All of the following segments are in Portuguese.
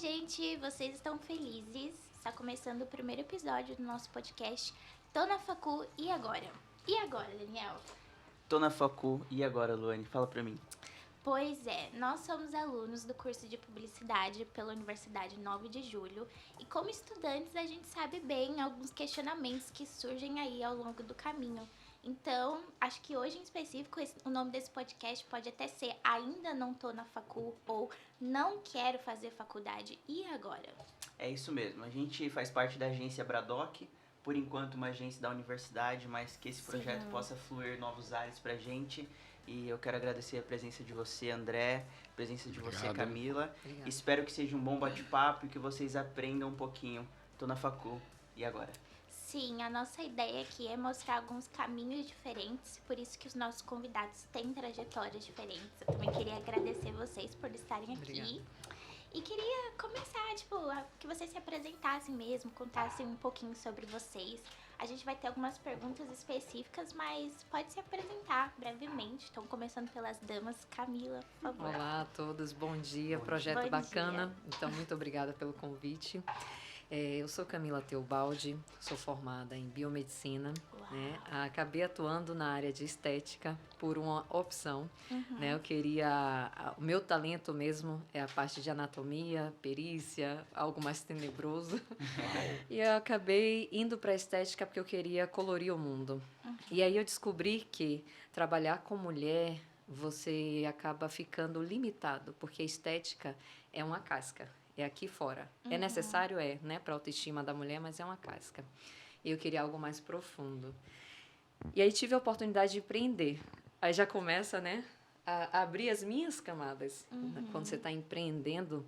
gente, vocês estão felizes? Está começando o primeiro episódio do nosso podcast Tô na Facu, e agora? E agora, Daniel? Tô na facu, e agora, Luane? Fala pra mim. Pois é, nós somos alunos do curso de Publicidade pela Universidade 9 de Julho e como estudantes a gente sabe bem alguns questionamentos que surgem aí ao longo do caminho. Então, acho que hoje em específico o nome desse podcast pode até ser Ainda Não Tô na Facu ou Não Quero Fazer Faculdade, e agora? É isso mesmo, a gente faz parte da agência Bradock, por enquanto uma agência da universidade, mas que esse projeto possa fluir novos ares pra gente. E eu quero agradecer a presença de você, André, a presença de você, Camila. Obrigado. Espero que seja um bom bate-papo e que vocês aprendam um pouquinho. Tô na facu, e agora? Sim, a nossa ideia aqui é mostrar alguns caminhos diferentes, por isso que os nossos convidados têm trajetórias diferentes. Eu também queria agradecer vocês por estarem aqui. Obrigada. E queria começar, que vocês se apresentassem mesmo, contassem um pouquinho sobre vocês. A gente vai ter algumas perguntas específicas, mas pode se apresentar brevemente. Então, começando pelas damas, Camila, por favor. Olá a todos, bom dia, Bom projeto dia. bacana. Então, muito obrigada pelo convite. Eu sou Camila Teobaldi, sou formada em biomedicina, né? Acabei atuando na área de estética por uma opção, né? O meu talento mesmo é a parte de anatomia, perícia, algo mais tenebroso. E eu acabei indo para a estética porque eu queria colorir o mundo. E aí eu descobri que trabalhar com mulher, você acaba ficando limitado, porque a estética é uma casca. É aqui fora. É necessário, né, para a autoestima da mulher, mas é uma casca. E eu queria algo mais profundo. E aí tive a oportunidade de empreender. Aí já começa, né, a abrir as minhas camadas. Quando você está empreendendo,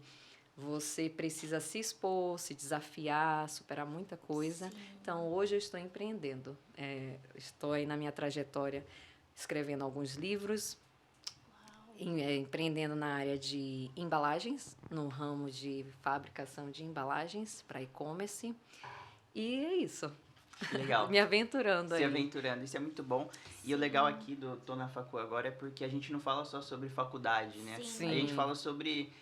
você precisa se expor, se desafiar, superar muita coisa. Sim. Então, hoje eu estou empreendendo. Estou aí na minha trajetória escrevendo alguns livros, empreendendo na área de embalagens, no ramo de fabricação de embalagens para e-commerce. E é isso. Legal. Me aventurando aí. Se aventurando, isso é muito bom. E o legal aqui do Tô na Facu agora é porque a gente não fala só sobre faculdade, né? Sim. A gente fala sobre...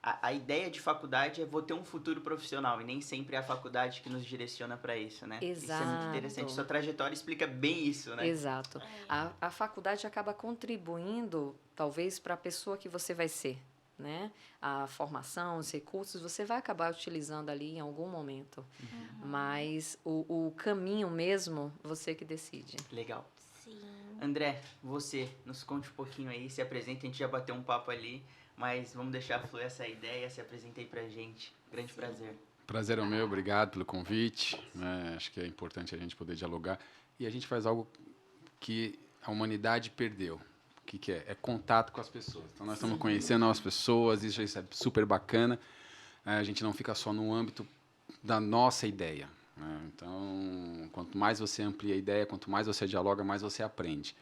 A ideia de faculdade é vou ter um futuro profissional e nem sempre é a faculdade que nos direciona para isso, né? Exato. Isso é muito interessante. Sua trajetória explica bem isso, né? Exato. A faculdade acaba contribuindo, talvez, para a pessoa que você vai ser, né? A formação, os recursos, você vai acabar utilizando ali em algum momento. Mas o caminho mesmo, você que decide. Legal. Sim. André, você, nos conte um pouquinho aí, se apresenta, a gente já bateu um papo ali, mas vamos deixar fluir essa ideia, se apresenta aí pra gente. Grande prazer. Prazer é o meu, obrigado pelo convite. Acho que é importante a gente poder dialogar. E a gente faz algo que a humanidade perdeu. O que é? É contato com as pessoas. Então, nós estamos conhecendo novas pessoas, isso é super bacana. A gente não fica só no âmbito da nossa ideia, né? Então, quanto mais você amplia a ideia, quanto mais você dialoga, mais você aprende.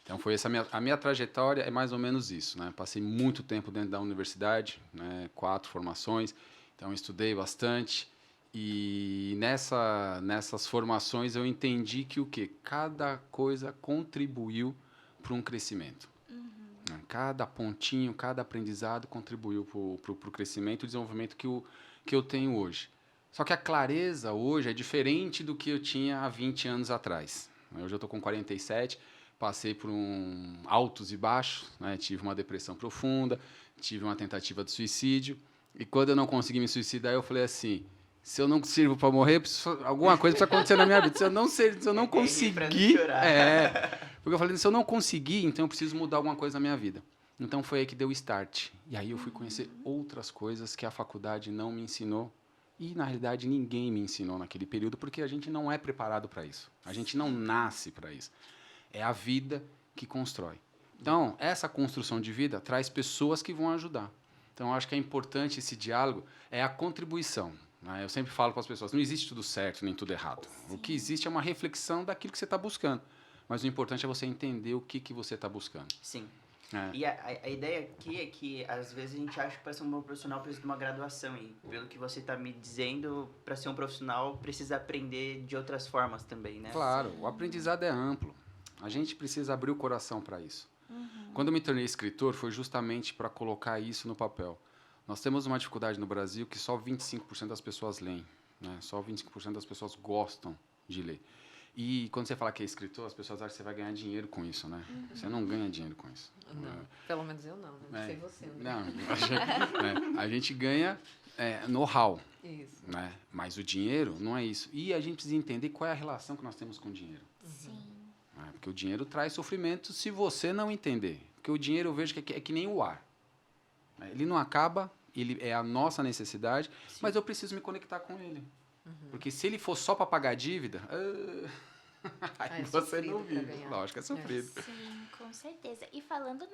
Então, foi a minha trajetória é mais ou menos isso, né? Passei muito tempo dentro da universidade, né? 4 formações, então estudei bastante e nessas formações eu entendi que o quê? Cada coisa contribuiu para um crescimento. Né? Cada pontinho, cada aprendizado contribuiu para o crescimento e desenvolvimento que eu tenho hoje. Só que a clareza hoje é diferente do que eu tinha há 20 anos atrás. Hoje eu estou com 47, passei por altos e baixos, né? Tive uma depressão profunda, tive uma tentativa de suicídio, e quando eu não consegui me suicidar, eu falei assim, se eu não sirvo para morrer, alguma coisa precisa acontecer na minha vida. Se eu não conseguir... porque eu falei, se eu não conseguir, então eu preciso mudar alguma coisa na minha vida. Então foi aí que deu o start. E aí eu fui conhecer outras coisas que a faculdade não me ensinou. E, na realidade, ninguém me ensinou naquele período, porque a gente não é preparado para isso. A gente não nasce para isso. É a vida que constrói. Então, essa construção de vida traz pessoas que vão ajudar. Então, acho que é importante esse diálogo, é a contribuição. Né? Eu sempre falo para as pessoas, não existe tudo certo nem tudo errado. Sim. O que existe é uma reflexão daquilo que você está buscando. Mas o importante é você entender o que você está buscando. Sim. E a ideia aqui é que, às vezes, a gente acha que para ser um bom profissional precisa de uma graduação. E, pelo que você está me dizendo, para ser um profissional, precisa aprender de outras formas também, né? Claro, o aprendizado é amplo. A gente precisa abrir o coração para isso. Quando eu me tornei escritor, foi justamente para colocar isso no papel. Nós temos uma dificuldade no Brasil que só 25% das pessoas leem, né? Só 25% das pessoas gostam de ler. E quando você fala que é escritor, as pessoas acham que você vai ganhar dinheiro com isso, né? Você não ganha dinheiro com isso. Não, pelo menos eu não, né? Não sei você. Né? Não, a gente ganha know-how, Isso. né? Mas o dinheiro não é isso. E a gente precisa entender qual é a relação que nós temos com o dinheiro. Sim. Né? Porque o dinheiro traz sofrimento se você não entender. Porque o dinheiro eu vejo que é que nem o ar. Ele não acaba, ele é a nossa necessidade, mas eu preciso me conectar com ele. Porque se ele for só para pagar a dívida, aí você não vive. Lógico, é sofrido. Sim, com certeza. E falando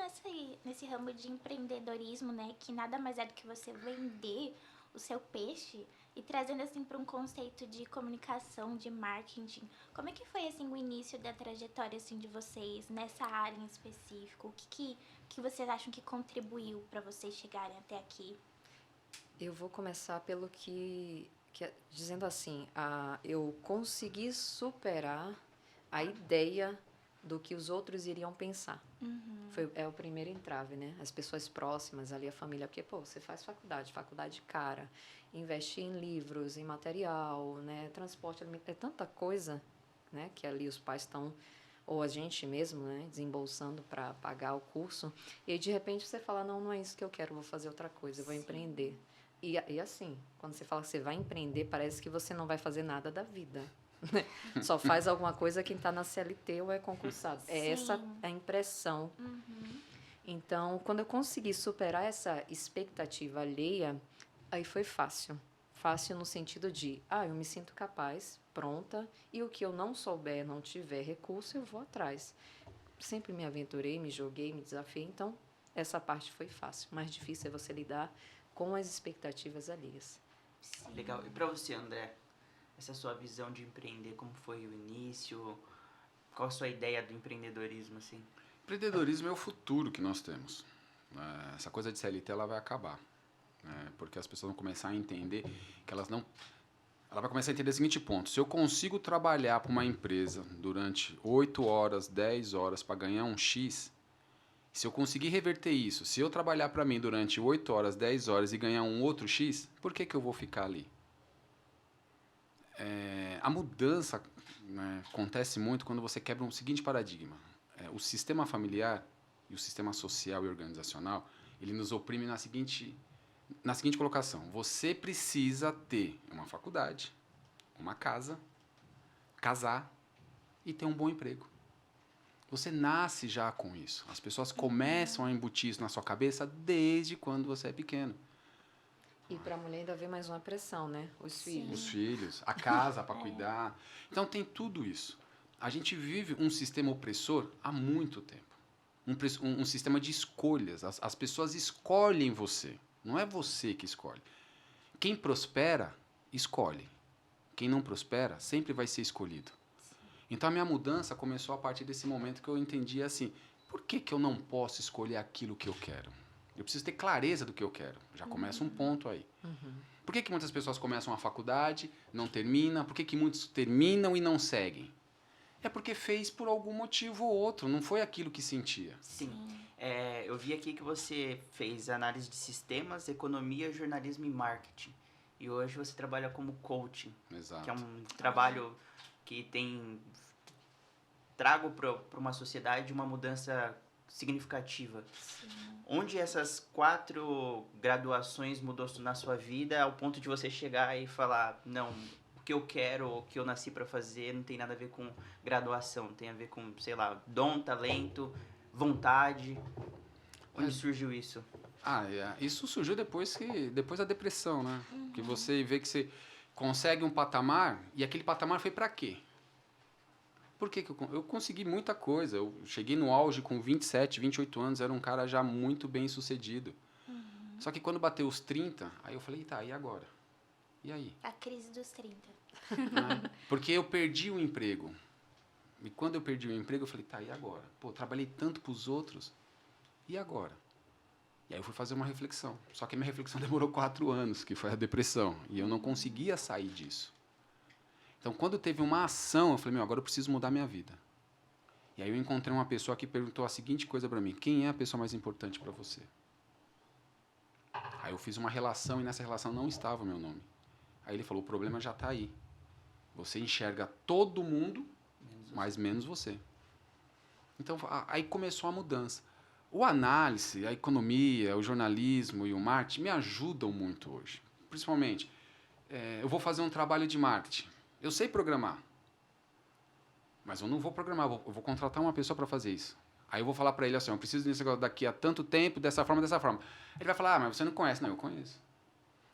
nesse ramo de empreendedorismo, né, que nada mais é do que você vender o seu peixe e trazendo assim para um conceito de comunicação, de marketing, como é que foi assim o início da trajetória assim de vocês nessa área em específico? O que vocês acham que contribuiu para vocês chegarem até aqui? Eu vou começar pelo dizendo assim, eu consegui superar a ideia do que os outros iriam pensar. É o primeiro entrave, né? As pessoas próximas ali, a família, porque, pô, você faz faculdade cara, investe em livros, em material, né? Transporte, é tanta coisa, né? Que ali os pais estão, ou a gente mesmo, né? Desembolsando para pagar o curso, e aí, de repente você fala, não é isso que eu quero, vou fazer outra coisa, eu vou empreender. E assim, quando você fala que você vai empreender, parece que você não vai fazer nada da vida. Só faz alguma coisa quem está na CLT ou é concursado. É essa a impressão. Então, quando eu consegui superar essa expectativa alheia, aí foi fácil. Fácil no sentido de, eu me sinto capaz, pronta, e o que eu não souber, não tiver recurso, eu vou atrás. Sempre me aventurei, me joguei, me desafiei, então essa parte foi fácil. O mais difícil é você lidar com as expectativas alheias. Sim. Legal. E para você, André, essa sua visão de empreender, como foi o início? Qual a sua ideia do empreendedorismo, assim? Empreendedorismo é o futuro que nós temos. Essa coisa de CLT ela vai acabar. Porque as pessoas vão começar a entender que elas não... Ela vai começar a entender o seguinte ponto. Se eu consigo trabalhar para uma empresa durante 8 horas, 10 horas para ganhar um X... Se eu conseguir reverter isso, se eu trabalhar para mim durante 8 horas, 10 horas e ganhar um outro X, por que eu vou ficar ali? A mudança, né, acontece muito quando você quebra um seguinte paradigma. O sistema familiar e o sistema social e organizacional, ele nos oprime na seguinte colocação. Você precisa ter uma faculdade, uma casa, casar e ter um bom emprego. Você nasce já com isso. As pessoas começam a embutir isso na sua cabeça desde quando você é pequeno. E para a mulher ainda vem mais uma pressão, né? Os filhos. Os filhos, a casa para cuidar. Então tem tudo isso. A gente vive um sistema opressor há muito tempo. Um sistema de escolhas. As pessoas escolhem você. Não é você que escolhe. Quem prospera, escolhe. Quem não prospera, sempre vai ser escolhido. Então a minha mudança começou a partir desse momento que eu entendi assim, por que eu não posso escolher aquilo que eu quero? Eu preciso ter clareza do que eu quero. Já começa um ponto aí. Por que muitas pessoas começam a faculdade, não terminam? Por que muitos terminam e não seguem? É porque fez por algum motivo ou outro, não foi aquilo que sentia. Sim. Eu vi aqui que você fez análise de sistemas, economia, jornalismo e marketing. E hoje você trabalha como coaching. Exato. Que é um trabalho que trago para uma sociedade uma mudança significativa. Sim. Onde essas 4 graduações mudou na sua vida ao ponto de você chegar e falar, não, o que eu quero, o que eu nasci para fazer não tem nada a ver com graduação, tem a ver com, sei lá, dom, talento, vontade. Onde surgiu isso? Isso surgiu depois da depressão, né? Que você vê que você consegue um patamar e aquele patamar foi para quê? Por que eu consegui muita coisa? Eu cheguei no auge com 27, 28 anos, era um cara já muito bem sucedido. Só que quando bateu os 30, aí eu falei, e agora? E aí? A crise dos 30. Porque eu perdi o emprego. E quando eu perdi o emprego, eu falei, e agora? Pô, trabalhei tanto para os outros, e agora? E aí eu fui fazer uma reflexão. Só que a minha reflexão demorou 4 anos, que foi a depressão. E eu não conseguia sair disso. Então, quando teve uma ação, eu falei, agora eu preciso mudar minha vida. E aí eu encontrei uma pessoa que perguntou a seguinte coisa para mim, quem é a pessoa mais importante para você? Aí eu fiz uma relação e nessa relação não estava o meu nome. Aí ele falou, o problema já está aí. Você enxerga todo mundo, mas menos você. Então, aí começou a mudança. O análise, a economia, o jornalismo e o marketing me ajudam muito hoje. Principalmente, eu vou fazer um trabalho de marketing. Eu sei programar, mas eu não vou programar, eu vou contratar uma pessoa para fazer isso. Aí eu vou falar para ele assim, eu preciso desse negócio daqui a tanto tempo, dessa forma, dessa forma. Ele vai falar, mas você não conhece. Não, eu conheço.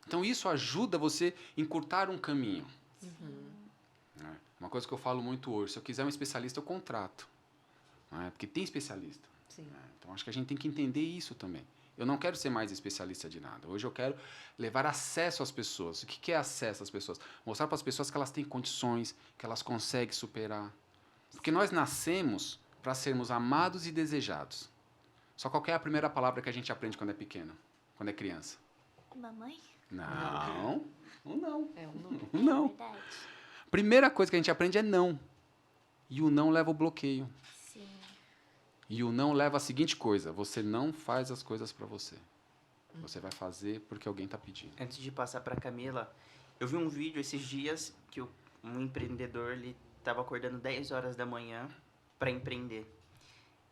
Então, isso ajuda você a encurtar um caminho. Né? Uma coisa que eu falo muito hoje, se eu quiser um especialista, eu contrato. Né? Porque tem especialista. Sim. Né? Então, acho que a gente tem que entender isso também. Eu não quero ser mais especialista de nada. Hoje eu quero levar acesso às pessoas. O que é acesso às pessoas? Mostrar para as pessoas que elas têm condições, que elas conseguem superar. Porque nós nascemos para sermos amados e desejados. Só qual é a primeira palavra que a gente aprende quando é pequeno, quando é criança? Mamãe? Não. O não. É um não. É Não. verdade. Primeira coisa que a gente aprende é não. E o não leva o bloqueio. Sim. E o não leva a seguinte coisa: você não faz as coisas para você. Você vai fazer porque alguém está pedindo. Antes de passar para Camila, eu vi um vídeo esses dias que um empreendedor ele estava acordando 10 horas da manhã para empreender.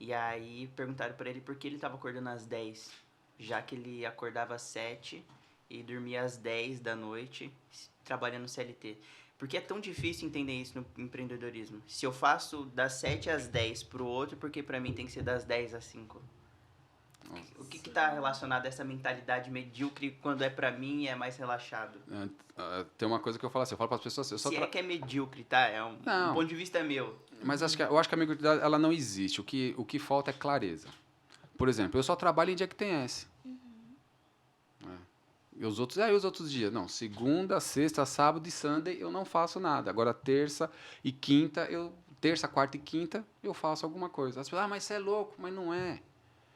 E aí perguntaram para ele por que ele estava acordando às 10, já que ele acordava às 7 e dormia às 10 da noite trabalhando no CLT. Por que é tão difícil entender isso no empreendedorismo? Se eu faço das 7 às 10 pro outro, por que para mim tem que ser das 10 às 5? O que está relacionado a essa mentalidade medíocre quando é para mim é mais relaxado? Tem uma coisa que eu falo assim, eu falo para as pessoas assim, Se é que é medíocre, tá? É um Não. ponto de vista meu. Mas eu acho que a mediocridade ela não existe. O que falta é clareza. Por exemplo, eu só trabalho em dia que tem S. E os outros dias? Não, segunda, sexta, sábado e Sunday eu não faço nada. Agora terça, quarta e quinta eu faço alguma coisa. As pessoas, mas você é louco, mas não é.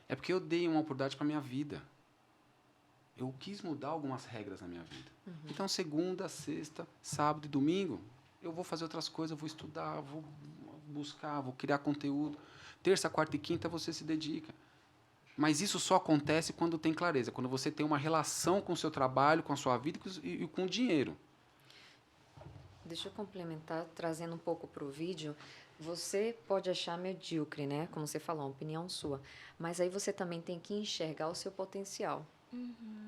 É porque eu dei uma oportunidade para minha vida. Eu quis mudar algumas regras na minha vida. Então, segunda, sexta, sábado e domingo, eu vou fazer outras coisas, eu vou estudar, vou buscar, vou criar conteúdo. Terça, quarta e quinta você se dedica. Mas isso só acontece quando tem clareza, quando você tem uma relação com o seu trabalho, com a sua vida e com o dinheiro. Deixa eu complementar, trazendo um pouco para o vídeo. Você pode achar medíocre, né? Como você falou, uma opinião sua. Mas aí você também tem que enxergar o seu potencial.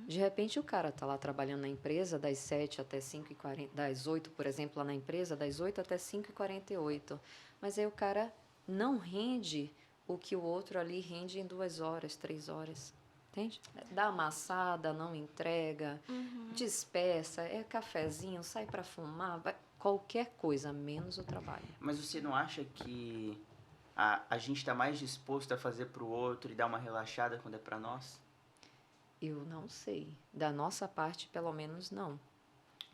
De repente o cara está lá trabalhando na empresa das 7 até 5h40, das 8, por exemplo, lá na empresa, das 8 até 5h48. Mas aí o cara não rende o que o outro ali rende em 2 horas, 3 horas. Entende? Dá amassada, não entrega, dispersa, é cafezinho, sai para fumar, qualquer coisa, menos o trabalho. Mas você não acha que a gente está mais disposto a fazer pro outro e dar uma relaxada quando é para nós? Eu não sei. Da nossa parte, pelo menos, não.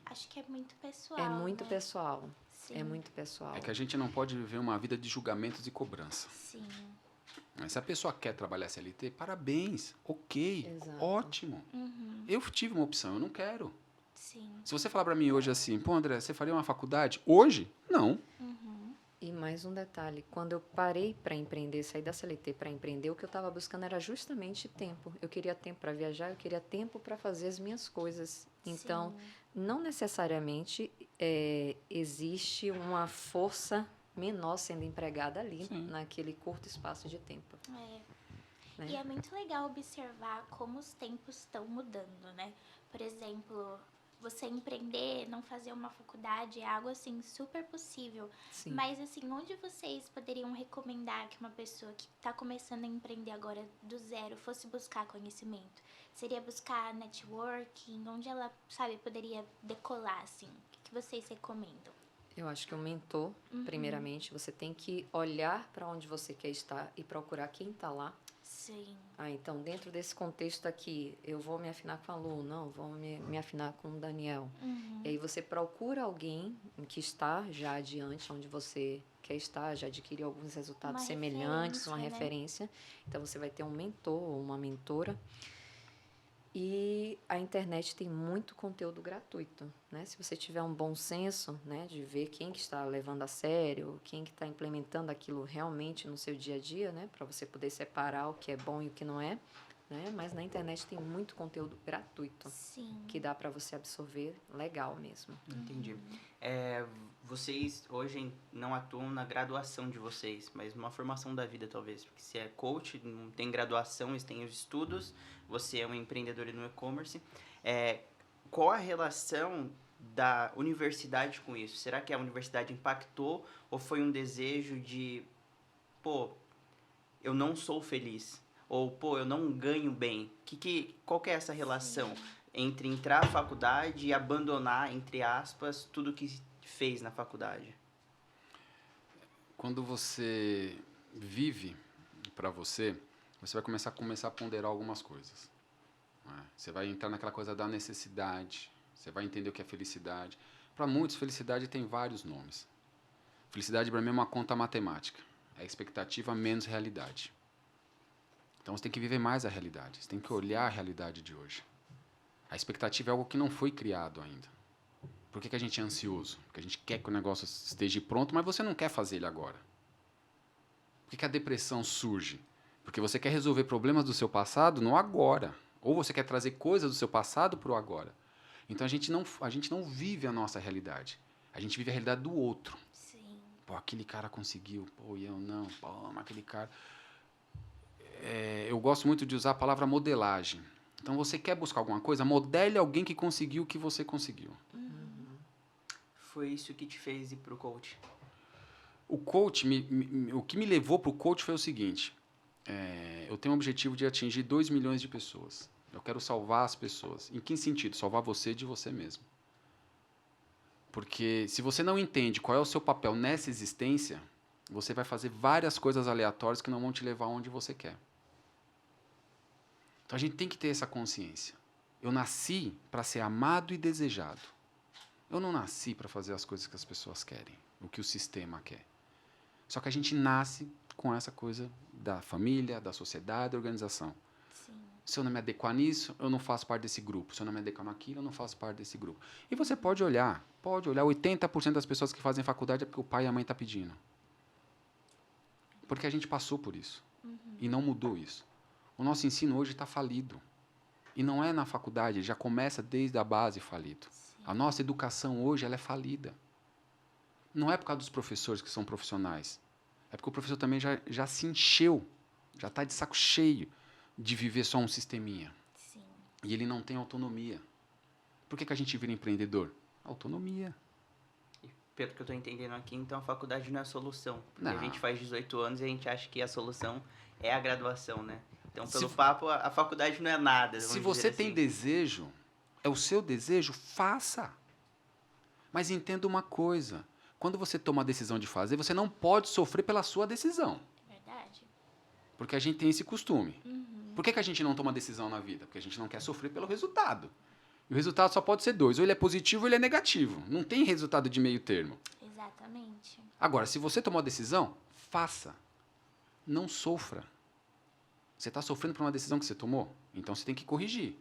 Acho que é muito pessoal. É muito né? pessoal. Sim. É muito pessoal. É que a gente não pode viver uma vida de julgamentos e cobrança. Sim. Mas se a pessoa quer trabalhar CLT, parabéns, ok, Exato. ótimo. Eu tive uma opção, eu não quero. Sim. Se você falar para mim hoje assim, pô, André, você faria uma faculdade? Hoje? Não. E mais um detalhe, quando eu parei para empreender, saí da CLT para empreender, o que eu estava buscando era justamente tempo. Eu queria tempo para viajar, eu queria tempo para fazer as minhas coisas. Então, não necessariamente existe uma força menor sendo empregada ali, naquele curto espaço de tempo. Né? E é muito legal observar como os tempos estão mudando, né? Por exemplo, você empreender, não fazer uma faculdade é algo assim super possível. Sim. Mas assim, onde vocês poderiam recomendar que uma pessoa que está começando a empreender agora do zero fosse buscar conhecimento? Seria buscar networking? Onde ela, sabe, poderia decolar, assim? O que vocês recomendam? Eu acho que o mentor, primeiramente, você tem que olhar para onde você quer estar e procurar quem está lá. Sim. Então, dentro desse contexto aqui, eu vou me afinar com a Lu, não, vou me afinar com o Daniel. E aí você procura alguém que está já adiante, onde você quer estar, já adquiriu alguns resultados Uma semelhantes, uma referência, né? referência. Então, você vai ter um mentor ou uma mentora. E a internet tem muito conteúdo gratuito, né? Se você tiver um bom senso, né, de ver quem que está levando a sério, quem que está implementando aquilo realmente no seu dia a dia, né, para você poder separar o que é bom e o que não é, né? Mas na internet tem muito conteúdo gratuito Sim. que dá para você absorver legal mesmo. Entendi. Vocês hoje não atuam na graduação de vocês, mas numa formação da vida, talvez. Porque se é coach, não tem graduação, eles têm os estudos, você é um empreendedor no e-commerce. Qual a relação da universidade com isso? Será que a universidade impactou ou foi um desejo de, pô, eu não sou feliz? Ou, pô, eu não ganho bem? Qual que é essa relação entre entrar na faculdade e abandonar, entre aspas, tudo que fez na faculdade? Quando você vive para você vai começar a ponderar algumas coisas. Né? Você vai entrar naquela coisa da necessidade, você vai entender o que é felicidade. Para muitos, felicidade tem vários nomes. Felicidade, para mim, é uma conta matemática. É expectativa menos realidade. Então, você tem que viver mais a realidade. Você tem que olhar a realidade de hoje. A expectativa é algo que não foi criado ainda. Por que a gente é ansioso? Porque a gente quer que o negócio esteja pronto, mas você não quer fazer ele agora. Por que a depressão surge? Porque você quer resolver problemas do seu passado no agora. Ou você quer trazer coisas do seu passado para o agora. Então, a gente não vive a nossa realidade. A gente vive a realidade do outro. Sim. Pô, aquele cara conseguiu. Pô, e eu não. Pô, mas aquele cara... eu gosto muito de usar a palavra modelagem. Então, você quer buscar alguma coisa, modele alguém que conseguiu o que você conseguiu. Foi isso que te fez ir pro coach? O coach, o que me levou para o coach foi o seguinte. Eu tenho o objetivo de atingir 2 milhões de pessoas. Eu quero salvar as pessoas. Em que sentido? Salvar você de você mesmo. Porque se você não entende qual é o seu papel nessa existência, você vai fazer várias coisas aleatórias que não vão te levar onde você quer. Então a gente tem que ter essa consciência. Eu nasci para ser amado e desejado. Eu não nasci para fazer as coisas que as pessoas querem, o que o sistema quer. Só que a gente nasce com essa coisa da família, da sociedade, da organização. Sim. Se eu não me adequar nisso, eu não faço parte desse grupo. Se eu não me adequar naquilo, eu não faço parte desse grupo. E você pode olhar 80% das pessoas que fazem faculdade é porque o pai e a mãe estão pedindo. Porque a gente passou por isso. E não mudou isso. O nosso ensino hoje está falido. E não é na faculdade, já começa desde a base falido. Sim. A nossa educação hoje ela é falida. Não é por causa dos professores que são profissionais. É porque o professor também já se encheu, já está de saco cheio de viver só um sisteminha. Sim. E ele não tem autonomia. Por que a gente vira empreendedor? Autonomia. Pelo que eu estou entendendo aqui, então a faculdade não é a solução. Porque Não. a gente faz 18 anos e a gente acha que a solução é a graduação, né? Então, pelo Se- papo, a faculdade não é nada. Se vamos você dizer tem assim. desejo, é o seu desejo, faça. Mas entenda uma coisa. Quando você toma a decisão de fazer, você não pode sofrer pela sua decisão. Verdade. Porque a gente tem esse costume. Por que a gente não toma decisão na vida? Porque a gente não quer sofrer pelo resultado. E o resultado só pode ser 2. Ou ele é positivo ou ele é negativo. Não tem resultado de meio termo. Exatamente. Agora, se você tomou a decisão, faça. Não sofra. Você está sofrendo por uma decisão que você tomou? Então você tem que corrigir.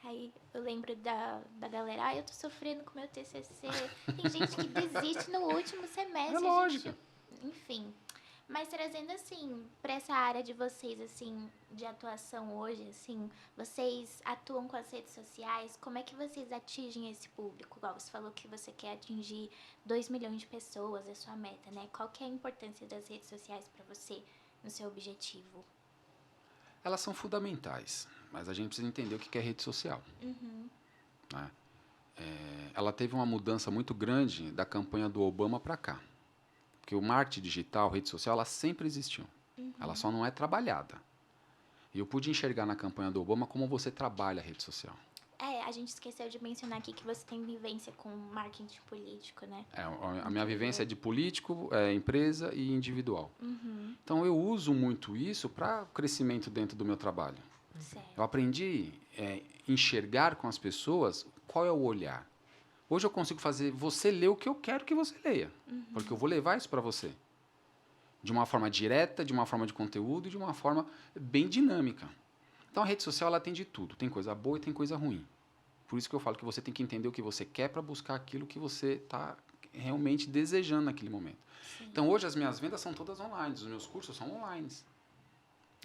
Aí eu lembro da galera, eu tô sofrendo com o meu TCC. Tem gente que desiste no último semestre. É lógico. Enfim. Mas trazendo assim, pra essa área de vocês, assim, de atuação hoje, assim, vocês atuam com as redes sociais, como é que vocês atingem esse público? Igual você falou que você quer atingir 2 milhões de pessoas, é sua meta, né? Qual que é a importância das redes sociais pra você, no seu objetivo? Elas são fundamentais, mas a gente precisa entender o que é rede social. Né? Ela teve uma mudança muito grande da campanha do Obama para cá. Porque o marketing digital, rede social, ela sempre existiu. Ela só não é trabalhada. E eu pude enxergar na campanha do Obama como você trabalha a rede social. A gente esqueceu de mencionar aqui que você tem vivência com marketing político, né? A minha vivência é de político, empresa e individual. Então eu uso muito isso para crescimento dentro do meu trabalho. Certo. Eu aprendi a enxergar com as pessoas qual é o olhar. Hoje eu consigo fazer você ler o que eu quero que você leia. Porque eu vou levar isso para você. De uma forma direta, de uma forma de conteúdo, de uma forma bem dinâmica. Então a rede social ela tem de tudo. Tem coisa boa e tem coisa ruim. Por isso que eu falo que você tem que entender o que você quer para buscar aquilo que você está realmente desejando naquele momento. Sim. Então hoje as minhas vendas são todas online. Os meus cursos são online.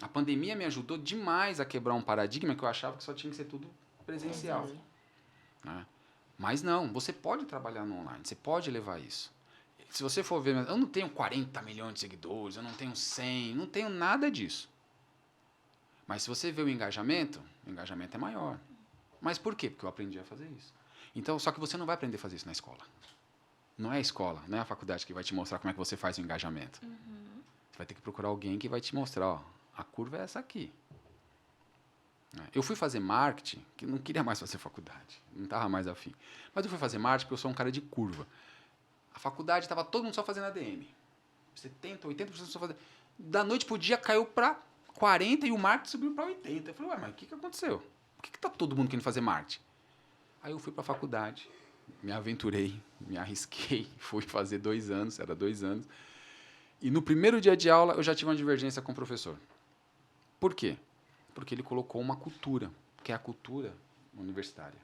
A pandemia me ajudou demais a quebrar um paradigma que eu achava que só tinha que ser tudo presencial. Né? Mas não, você pode trabalhar no online, você pode levar isso. Se você for ver, eu não tenho 40 milhões de seguidores, eu não tenho 100, não tenho nada disso. Mas se você vê o engajamento é maior. Mas por quê? Porque eu aprendi a fazer isso. Então, só que você não vai aprender a fazer isso na escola. Não é a escola, não é a faculdade que vai te mostrar como é que você faz o engajamento. Você vai ter que procurar alguém que vai te mostrar, ó, a curva é essa aqui. Eu fui fazer marketing, que não queria mais fazer faculdade, não estava mais afim. Mas eu fui fazer marketing porque eu sou um cara de curva. A faculdade estava todo mundo só fazendo ADM. 70%, 80% só fazendo. Da noite pro dia caiu para 40% e o marketing subiu para 80%. Eu falei, ué, mas o que aconteceu? Por que tá todo mundo querendo fazer marketing? Aí eu fui para a faculdade, me aventurei, me arrisquei, fui fazer 2 anos, era 2 anos. E no primeiro dia de aula eu já tive uma divergência com o professor. Por quê? Porque ele colocou uma cultura, que é a cultura universitária.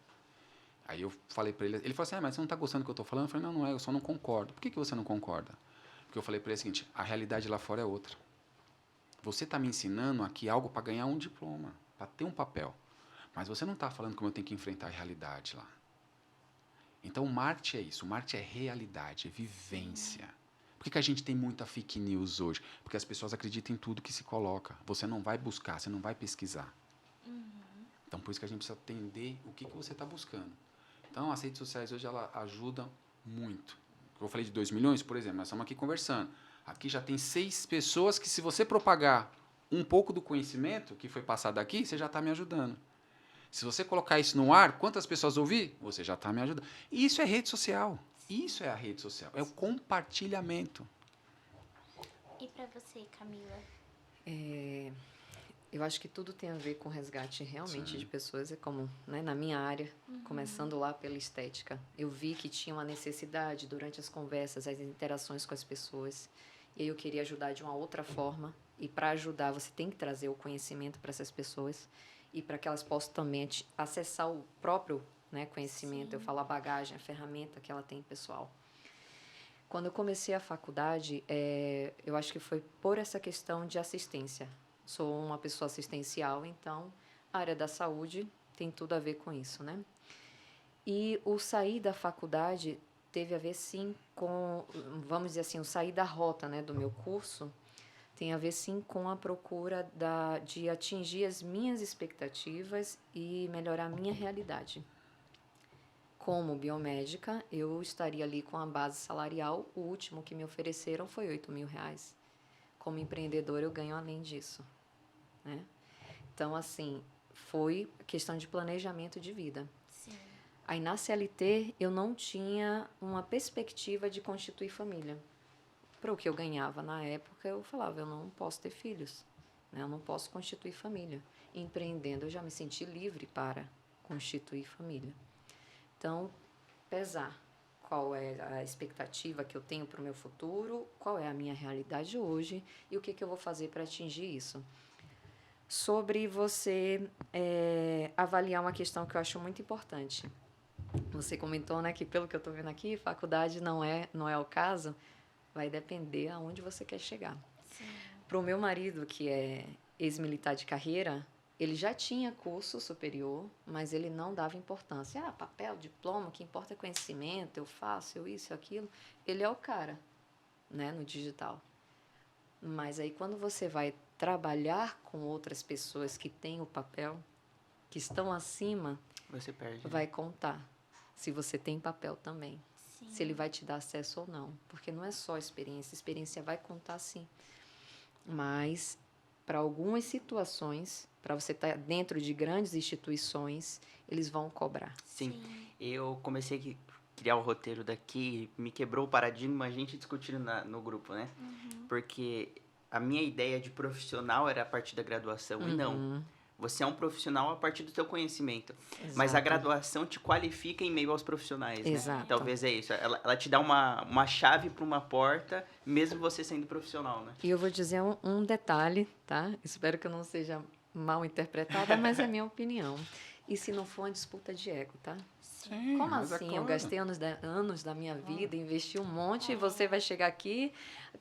Aí eu falei para ele falou assim, mas você não está gostando do que eu estou falando? Eu falei, não é, eu só não concordo. Por que você não concorda? Porque eu falei para ele o seguinte, a realidade lá fora é outra. Você está me ensinando aqui algo para ganhar um diploma, para ter um papel. Mas você não está falando como eu tenho que enfrentar a realidade lá. Então o marketing é isso, o marketing é realidade, é vivência. Por que a gente tem muita fake news hoje? Porque as pessoas acreditam em tudo que se coloca. Você não vai buscar, você não vai pesquisar. Então, por isso que a gente precisa entender o que você está buscando. Então, as redes sociais hoje ela ajudam muito. Eu falei de 2 milhões, por exemplo, nós estamos aqui conversando. Aqui já tem 6 pessoas que, se você propagar um pouco do conhecimento que foi passado aqui, você já está me ajudando. Se você colocar isso no ar, quantas pessoas ouvir? Você já está me ajudando. E isso é rede social. Isso é a rede social, é o compartilhamento. E para você, Camila? Eu acho que tudo tem a ver com resgate realmente de pessoas, é como, né, na minha área, começando lá pela estética. Eu vi que tinha uma necessidade durante as conversas, as interações com as pessoas, e aí eu queria ajudar de uma outra forma, e para ajudar você tem que trazer o conhecimento para essas pessoas, e para que elas possam também acessar o próprio, né, conhecimento. Eu falo a bagagem, a ferramenta que ela tem pessoal. Quando eu comecei a faculdade, eu acho que foi por essa questão de assistência. Sou uma pessoa assistencial, então a área da saúde tem tudo a ver com isso, né? E o sair da faculdade teve a ver, sim, com, vamos dizer assim, o sair da rota, né, do meu curso, tem a ver, sim, com a procura de atingir as minhas expectativas e melhorar a minha realidade. Como biomédica, eu estaria ali com a base salarial, o último que me ofereceram foi R$8.000. Como empreendedora, eu ganho além disso, né? Então, assim, foi questão de planejamento de vida. Sim. Aí, na CLT, eu não tinha uma perspectiva de constituir família. Para o que eu ganhava na época, eu falava, eu não posso ter filhos, né? Eu não posso constituir família. Empreendendo, eu já me senti livre para constituir família. Então, pesar qual é a expectativa que eu tenho para o meu futuro, qual é a minha realidade hoje e o que eu vou fazer para atingir isso. Sobre você avaliar uma questão que eu acho muito importante. Você comentou, né, que pelo que eu estou vendo aqui, faculdade não é o caso, vai depender aonde você quer chegar. Para o meu marido, que é ex-militar de carreira, ele já tinha curso superior, mas ele não dava importância. Papel, diploma, o que importa é conhecimento, eu faço, eu isso, aquilo. Ele é o cara, né, no digital. Mas aí quando você vai trabalhar com outras pessoas que têm o papel, que estão acima, Você perde. vai contar se você tem papel também. Sim. Se ele vai te dar acesso ou não. Porque não é só experiência vai contar sim. Mas para algumas situações, para você estar dentro de grandes instituições, eles vão cobrar. Sim. Eu comecei a criar o roteiro daqui, me quebrou o paradigma, a gente discutindo no grupo, né? Porque a minha ideia de profissional era a partir da graduação, e não. Você é um profissional a partir do seu conhecimento. Exato. Mas a graduação te qualifica em meio aos profissionais, Exato. né? Talvez é isso. Ela te dá uma chave para uma porta, mesmo você sendo profissional, né? E eu vou dizer um detalhe, tá? Espero que eu não seja mal interpretada, mas é minha opinião. E se não for uma disputa de ego, tá? Sim, Como mas é assim? Eu claro. gastei anos da minha vida, investi um monte e você vai chegar aqui,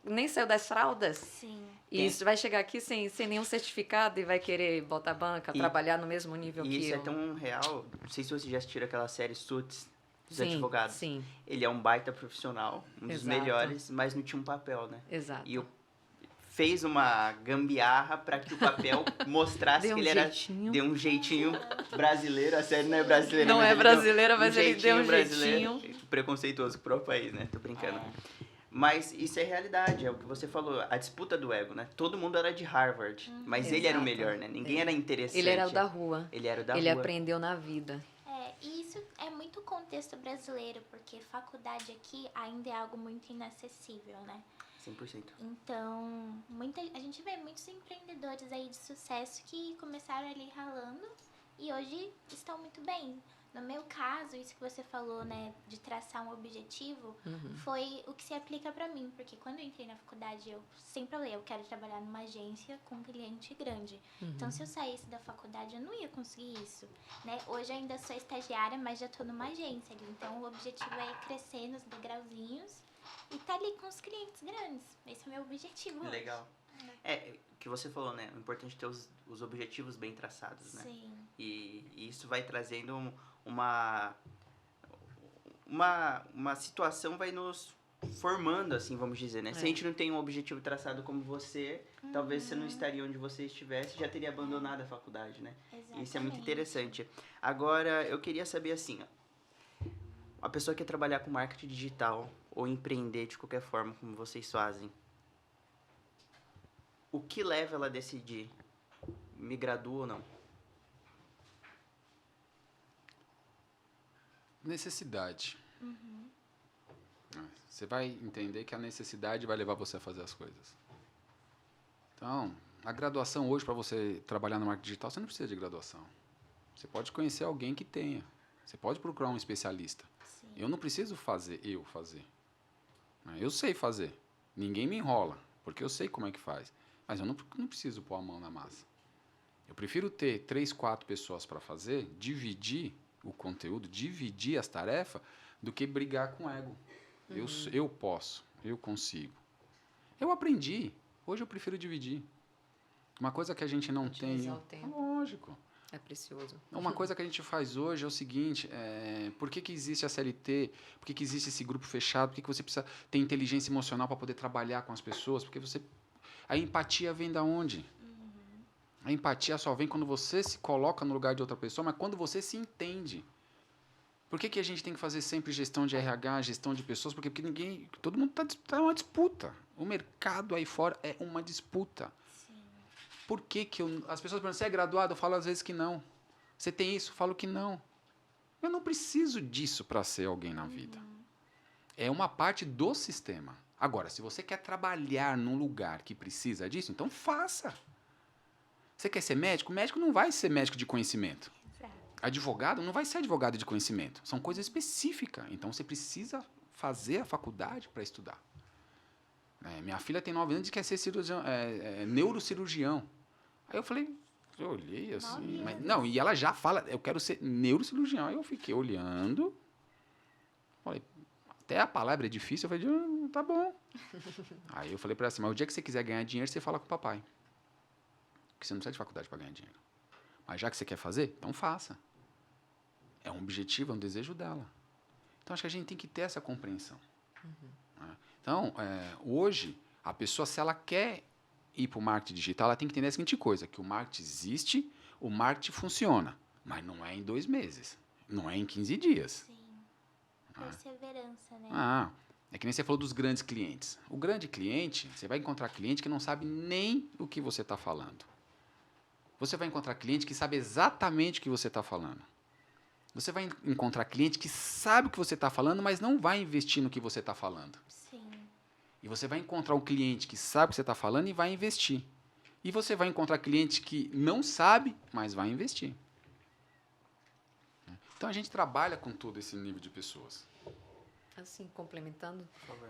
nem saiu das fraldas? Sim. E você vai chegar aqui sem nenhum certificado e vai querer botar banca, E- trabalhar no mesmo nível E que isso é eu. tão real. Não sei se você já assistiu aquela série Suits dos Sim, advogados. sim, Ele é um baita profissional, um dos Exato. melhores, mas não tinha um papel, né? exato. E fez uma gambiarra para que o papel mostrasse Deu que um ele era. jeitinho. Deu um jeitinho brasileiro. A série não é brasileira, Não mas é ele brasileira, deu mas ele deu um brasileiro. jeitinho. Preconceituoso com o próprio país, né? Tô brincando. É. Mas isso é realidade, é o que você falou, a disputa do ego, né? Todo mundo era de Harvard, mas ele era o Exato. melhor, né? Ninguém era interessante. Ele era o da rua. Ele era o da Ele rua. aprendeu na vida. E isso é muito contexto brasileiro, porque faculdade aqui ainda é algo muito inacessível, né? 100%. Então, a gente vê muitos empreendedores aí de sucesso que começaram ali ralando e hoje estão muito bem. No meu caso, isso que você falou, né, de traçar um objetivo, foi o que se aplica pra mim, porque quando eu entrei na faculdade, eu sempre falei, eu quero trabalhar numa agência com um cliente grande. Então, se eu saísse da faculdade, eu não ia conseguir isso, né? Hoje eu ainda sou estagiária, mas já tô numa agência ali. Então, o objetivo é ir crescer nos degrauzinhos e tá ali com os clientes grandes. Esse é o meu objetivo hoje. Legal. É, o que você falou, né? O importante é ter os objetivos bem traçados, né? Sim. E isso vai trazendo uma situação, vai nos formando, assim, vamos dizer, né? Se a gente não tem um objetivo traçado como você, talvez você não estaria onde você estivesse, já teria abandonado a faculdade, né? Exatamente. Isso é muito interessante. Agora, eu queria saber, assim, ó, a pessoa quer trabalhar com marketing digital ou empreender de qualquer forma, como vocês fazem, o que leva ela a decidir? Me graduo ou não? Necessidade. Você vai entender que a necessidade vai levar você a fazer as coisas. Então, a graduação hoje, para você trabalhar no marketing digital, você não precisa de graduação. Você pode conhecer alguém que tenha. Você pode procurar um especialista. Sim. Eu não preciso fazer. Eu sei fazer. Ninguém me enrola, porque eu sei como é que faz. Mas eu não preciso pôr a mão na massa. Eu prefiro ter 3, 4 pessoas para fazer, dividir o conteúdo, dividir as tarefas, do que brigar com ego. Eu posso, eu consigo. Eu aprendi. Hoje eu prefiro dividir. Uma coisa que a gente não tem... Otimizar o tempo. Lógico. É precioso. Uma coisa que a gente faz hoje é o seguinte, por que existe a CLT? Por que existe esse grupo fechado? Por que você precisa ter inteligência emocional para poder trabalhar com as pessoas? Porque a empatia vem da onde? A empatia só vem quando você se coloca no lugar de outra pessoa, mas quando você se entende. Por que a gente tem que fazer sempre gestão de RH, gestão de pessoas? Porque todo mundo está uma disputa. O mercado aí fora é uma disputa. Sim. Por que as pessoas perguntam, você é graduado? Eu falo às vezes que não. Você tem isso? Eu falo que não. Eu não preciso disso para ser alguém na vida. É uma parte do sistema. Agora, se você quer trabalhar num lugar que precisa disso, então faça. Você quer ser médico? Médico não vai ser médico de conhecimento. Exato. Advogado não vai ser advogado de conhecimento. São coisas específicas. Então, você precisa fazer a faculdade para estudar. Minha filha tem 9 anos e quer ser neurocirurgião. Aí eu olhei assim... e ela já fala, eu quero ser neurocirurgião. Aí eu fiquei olhando. Falei, até a palavra é difícil. Eu falei, tá bom. Aí eu falei para ela assim, mas o dia que você quiser ganhar dinheiro, você fala com o papai. Porque você não precisa de faculdade para ganhar dinheiro. Mas já que você quer fazer, então faça. É um objetivo, é um desejo dela. Então, acho que a gente tem que ter essa compreensão. Né? Então, hoje, a pessoa, se ela quer ir para o marketing digital, ela tem que entender a seguinte coisa, que o marketing existe, o marketing funciona, mas não é em 2 meses, não é em 15 dias. Sim. Perseverança, né? É que nem você falou dos grandes clientes. O grande cliente, você vai encontrar cliente que não sabe nem o que você está falando. Você vai encontrar cliente que sabe exatamente o que você está falando. Você vai encontrar cliente que sabe o que você está falando, mas não vai investir no que você está falando. Sim. E você vai encontrar um cliente que sabe o que você está falando e vai investir. E você vai encontrar cliente que não sabe, mas vai investir. Então, a gente trabalha com todo esse nível de pessoas. Assim, complementando, Por favor.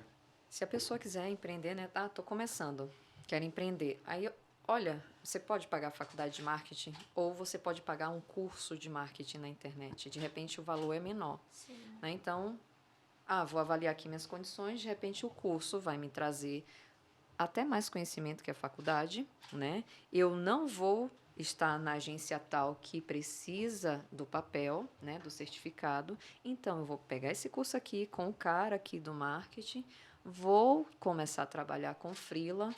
se a pessoa quiser empreender, né? Tô começando, quero empreender. Aí olha, você pode pagar a faculdade de marketing ou você pode pagar um curso de marketing na internet. De repente, o valor é menor. Sim. Né? Então, vou avaliar aqui minhas condições, de repente o curso vai me trazer até mais conhecimento que a faculdade, né? Eu não vou estar na agência tal que precisa do papel, né, do certificado, então eu vou pegar esse curso aqui com o cara aqui do marketing, vou começar a trabalhar com freela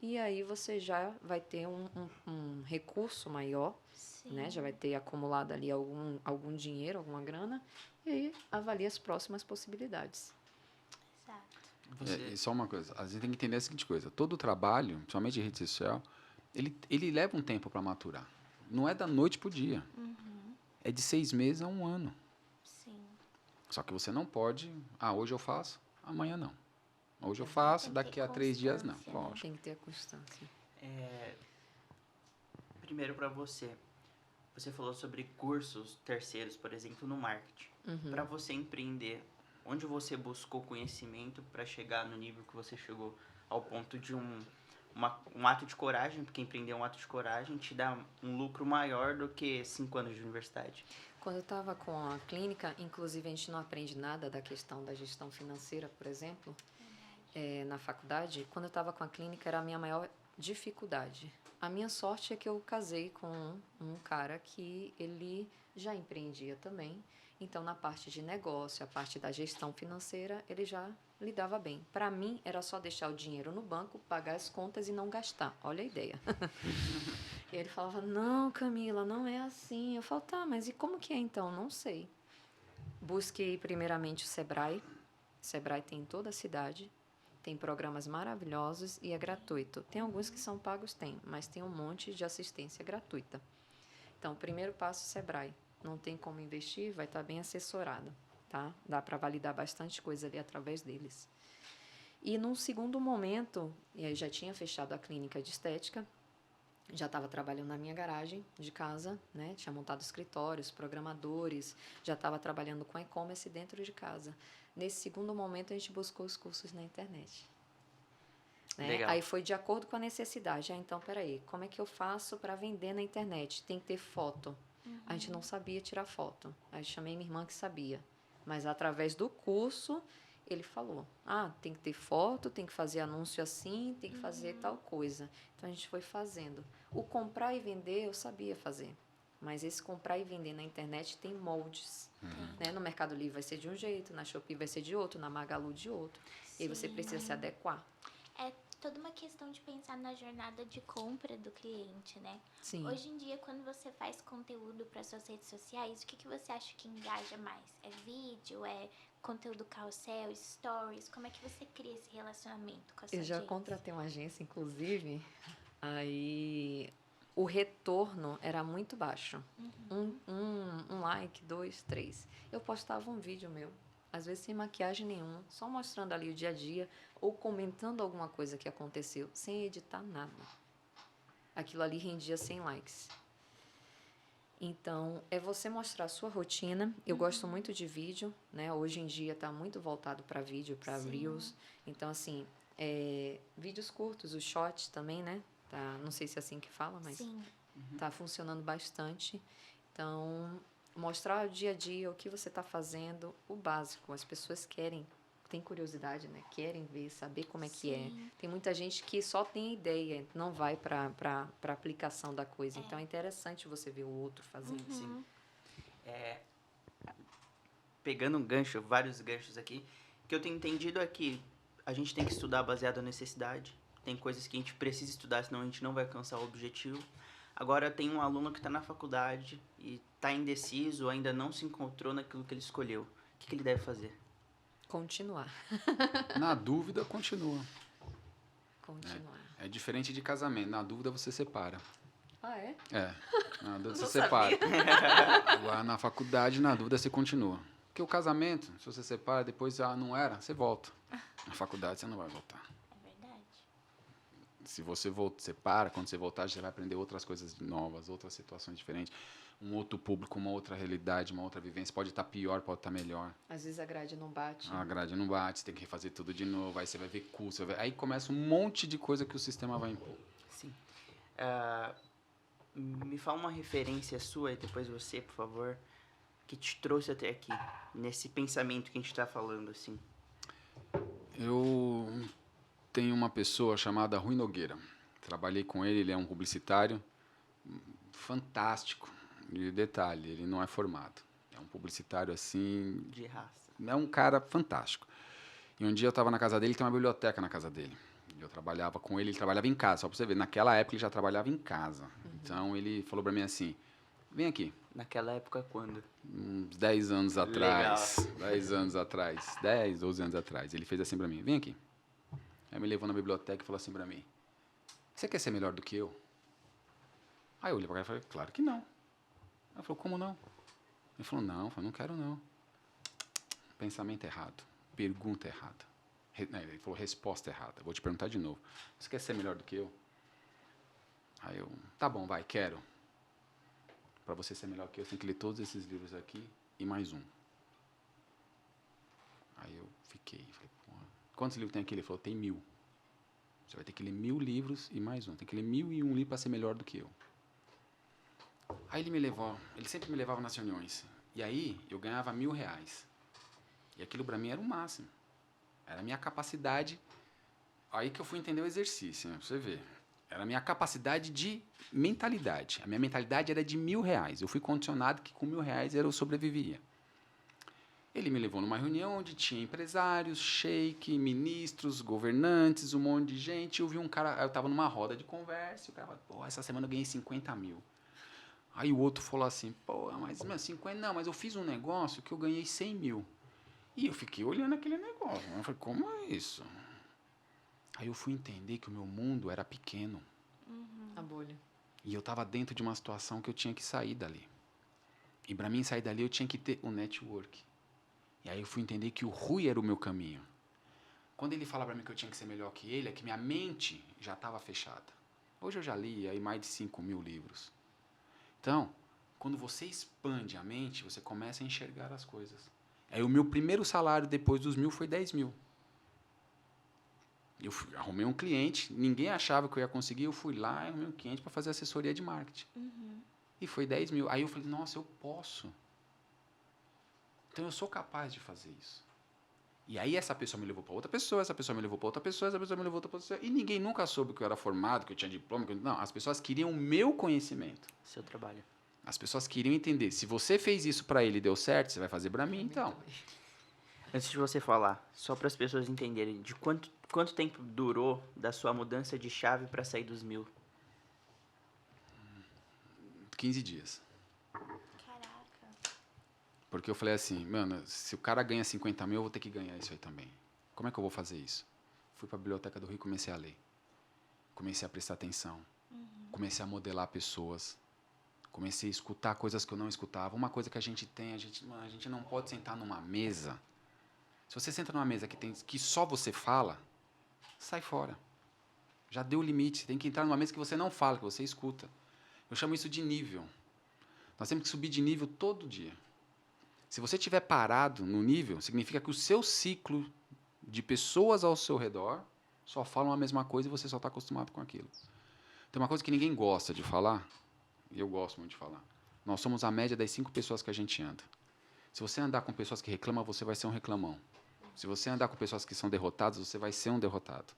e aí você já vai ter um recurso maior, Sim. né? Já vai ter acumulado ali algum dinheiro, alguma grana, e aí avalia as próximas possibilidades. Exato. Você... E só uma coisa, a gente tem que entender a seguinte coisa, todo trabalho, principalmente em rede social, ele leva um tempo para maturar. Não é da noite pro dia. É de 6 meses a 1 ano. Sim. Só que você não pode, hoje eu faço, amanhã não. Hoje eu faço, Tem que daqui ter a 3 dias não. constância, né? Lógico. Tem que ter a constância. Primeiro para você. Você falou sobre cursos terceiros, por exemplo, no marketing. Para você empreender, onde você buscou conhecimento para chegar no nível que você chegou, ao ponto de um ato de coragem, porque empreender é um ato de coragem, te dá um lucro maior do que 5 anos de universidade? Quando eu estava com a clínica, inclusive a gente não aprende nada da questão da gestão financeira, por exemplo, na faculdade. Quando eu estava com a clínica, era a minha maior dificuldade. A minha sorte é que eu casei com um cara que ele já empreendia também. Então, na parte de negócio, a parte da gestão financeira, ele já lidava bem. Para mim, era só deixar o dinheiro no banco, pagar as contas e não gastar. Olha a ideia. E ele falava, não, Camila, não é assim. Eu falo, tá, mas e como que é então? Não sei. Busquei primeiramente o Sebrae. O Sebrae tem em toda a cidade. Tem programas maravilhosos e é gratuito. Tem alguns que são pagos, mas tem um monte de assistência gratuita. Então, o primeiro passo, Sebrae. Não tem como investir, vai estar bem assessorada, tá? Dá para validar bastante coisa ali através deles. E num segundo momento, e aí já tinha fechado a clínica de estética, já estava trabalhando na minha garagem de casa, né? Tinha montado escritórios, programadores, já estava trabalhando com e-commerce dentro de casa. Nesse segundo momento, a gente buscou os cursos na internet. Né? Legal. Aí foi de acordo com a necessidade. Então, peraí, como é que eu faço para vender na internet? Tem que ter foto. A gente não sabia tirar foto. Aí chamei minha irmã que sabia. Mas através do curso, ele falou, tem que ter foto, tem que fazer anúncio assim, tem que fazer tal coisa. Então, a gente foi fazendo. O comprar e vender, eu sabia fazer. Mas esse comprar e vender na internet tem moldes. Né? No Mercado Livre vai ser de um jeito, na Shopee vai ser de outro, na Magalu de outro. Sim. E aí você precisa se adequar. É toda uma questão de pensar na jornada de compra do cliente, né? Sim. Hoje em dia, quando você faz conteúdo para suas redes sociais, o que você acha que engaja mais? É vídeo? É conteúdo carrossel, stories? Como é que você cria esse relacionamento com a sua Eu já audiência? contratei uma agência, inclusive, aí o retorno era muito baixo. Um like, 2, 3. Eu postava um vídeo meu, às vezes sem maquiagem nenhuma, só mostrando ali o dia a dia ou comentando alguma coisa que aconteceu, sem editar nada. Aquilo ali rendia 100 likes. Então, é você mostrar a sua rotina. Eu gosto muito de vídeo, né? Hoje em dia está muito voltado para vídeo, para Reels. Então, assim, vídeos curtos, os shorts também, né? Tá, não sei se é assim que fala, mas Sim. tá funcionando bastante. Então, mostrar o dia a dia, o que você está fazendo, o básico. As pessoas têm curiosidade, né? Querem ver, saber como é que é. Tem muita gente que só tem ideia, não vai para aplicação da coisa. Então, é interessante você ver o outro fazendo. Sim. Pegando vários ganchos aqui, o que eu tenho entendido é que a gente tem que estudar baseado na necessidade. Tem coisas que a gente precisa estudar, senão a gente não vai alcançar o objetivo. Agora, tem um aluno que está na faculdade e está indeciso, ainda não se encontrou naquilo que ele escolheu. O que ele deve fazer? Continuar. Na dúvida, continua. Continuar. É diferente de casamento. Na dúvida, você separa. Ah, é? Na dúvida, Não você separa. Agora, na faculdade, na dúvida, você continua. Porque o casamento, se você separa, depois não era, você volta. Na faculdade, você não vai voltar. É verdade. Se você separa, quando você voltar, você vai aprender outras coisas novas, outras situações diferentes. Um outro público, uma outra realidade, uma outra vivência. Pode estar pior, pode estar melhor. Às vezes a grade não bate. A grade não bate, você tem que refazer tudo de novo. Aí você vai ver curso. Aí começa um monte de coisa que o sistema vai impor. Sim. Ah, me fala uma referência sua, e depois você, por favor, que te trouxe até aqui, nesse pensamento que a gente tá falando, assim. Eu tenho uma pessoa chamada Rui Nogueira. Trabalhei com ele, ele é um publicitário fantástico. E detalhe, ele não é formado. É um publicitário assim, De raça. é um cara fantástico. E um dia eu estava na casa dele, tem uma biblioteca na casa dele. Eu trabalhava com ele, ele trabalhava em casa, só para você ver. Naquela época ele já trabalhava em casa. Então ele falou para mim assim: vem aqui. Naquela época, quando? Uns 10 anos atrás. 10 anos atrás. 10, 12 anos atrás. Ele fez assim para mim: vem aqui. Aí me levou na biblioteca e falou assim para mim: você quer ser melhor do que eu? Aí eu olhei para ele e falei: claro que não. Ele falou: como não? Ele falou: não, eu falei, não quero não. Pensamento errado. Pergunta errada. Ele falou: resposta errada. Vou te perguntar de novo. Você quer ser melhor do que eu? Aí eu: tá bom, vai, quero. Para você ser melhor que eu, você tem que ler todos esses livros aqui e mais um. Aí eu fiquei. Falei: porra, quantos livros tem aqui? Ele falou: tem 1000. Você vai ter que ler 1000 livros e mais um. Tem que ler 1001 livros para ser melhor do que eu. Aí ele me levou. Ele sempre me levava nas reuniões. E aí eu ganhava R$1000. E aquilo para mim era o máximo. Era a minha capacidade. Aí que eu fui entender o exercício, né? Pra você ver. Era a minha capacidade de mentalidade. A minha mentalidade era de R$1000. Eu fui condicionado que com R$1000 eu sobrevivia. Ele me levou numa reunião onde tinha empresários, sheik, ministros, governantes, um monte de gente. Eu vi um cara, eu estava numa roda de conversa, e o cara falou: pô, essa semana eu ganhei 50 mil. Aí o outro falou assim: pô, mas 50, não, mas eu fiz um negócio que eu ganhei 100 mil. E eu fiquei olhando aquele negócio. Eu falei: como é isso? Aí eu fui entender que o meu mundo era pequeno. A bolha. E eu estava dentro de uma situação que eu tinha que sair dali. E para mim sair dali eu tinha que ter um network. E aí eu fui entender que o Rui era o meu caminho. Quando ele fala para mim que eu tinha que ser melhor que ele, é que minha mente já estava fechada. Hoje eu já li aí mais de 5.000 livros. Então, quando você expande a mente, você começa a enxergar as coisas. Aí o meu primeiro salário depois dos 1000 foi 10 mil. Eu arrumei um cliente, ninguém achava que eu ia conseguir, eu fui lá e arrumei um cliente para fazer assessoria de marketing. E foi 10 mil. Aí eu falei: nossa, eu posso. Então eu sou capaz de fazer isso. E aí essa pessoa me levou para outra pessoa, essa pessoa me levou para outra pessoa, essa pessoa me levou para outra pessoa. E ninguém nunca soube que eu era formado, que eu tinha diploma. Não, as pessoas queriam o meu conhecimento. Seu trabalho. As pessoas queriam entender. Se você fez isso para ele e deu certo, você vai fazer para mim, então. Antes de você falar, só para as pessoas entenderem, de quanto tempo durou da sua mudança de chave para sair dos 1000? 15 dias. Caraca. Porque eu falei assim: mano, se o cara ganha 50 mil, eu vou ter que ganhar isso aí também. Como é que eu vou fazer isso? Fui para a Biblioteca do Rio e comecei a ler. Comecei a prestar atenção. Comecei a modelar pessoas. Comecei a escutar coisas que eu não escutava. Uma coisa que a gente tem, a gente não pode sentar numa mesa. Se você senta numa mesa que só você fala, sai fora. Já deu o limite. Você tem que entrar numa mesa que você não fala, que você escuta. Eu chamo isso de nível. Nós temos que subir de nível todo dia. Se você estiver parado no nível, significa que o seu ciclo de pessoas ao seu redor só falam a mesma coisa e você só está acostumado com aquilo. Tem uma coisa que ninguém gosta de falar, e eu gosto muito de falar. Nós somos a média das 5 pessoas que a gente anda. Se você andar com pessoas que reclamam, você vai ser um reclamão. Se você andar com pessoas que são derrotadas, você vai ser um derrotado.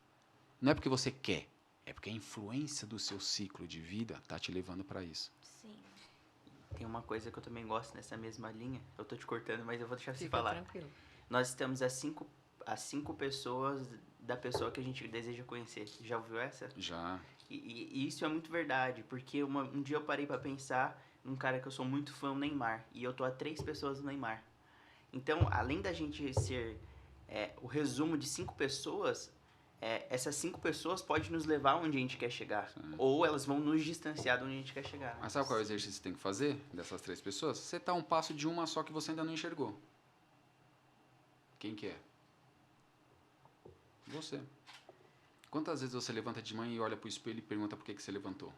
Não é porque você quer, é porque a influência do seu ciclo de vida está te levando para isso. Sim. Tem uma coisa que eu também gosto nessa mesma linha. Eu tô te cortando, mas eu vou deixar você Fica falar. tranquilo. Nós estamos a 5 pessoas da pessoa que a gente deseja conhecer. Já ouviu essa? Já. E isso é muito verdade, porque um dia eu parei pra pensar num cara que eu sou muito fã, o Neymar. E eu tô a 3 pessoas do Neymar. Então, além da gente ser o resumo de 5 pessoas, essas 5 pessoas podem nos levar onde a gente quer chegar. Sim. Ou elas vão nos distanciar de onde a gente quer chegar. Mas sabe qual é o exercício que você tem que fazer dessas 3 pessoas? Você está a um passo de uma só que você ainda não enxergou. Quem que é? Você. Quantas vezes você levanta de manhã e olha para o espelho e pergunta por que você levantou?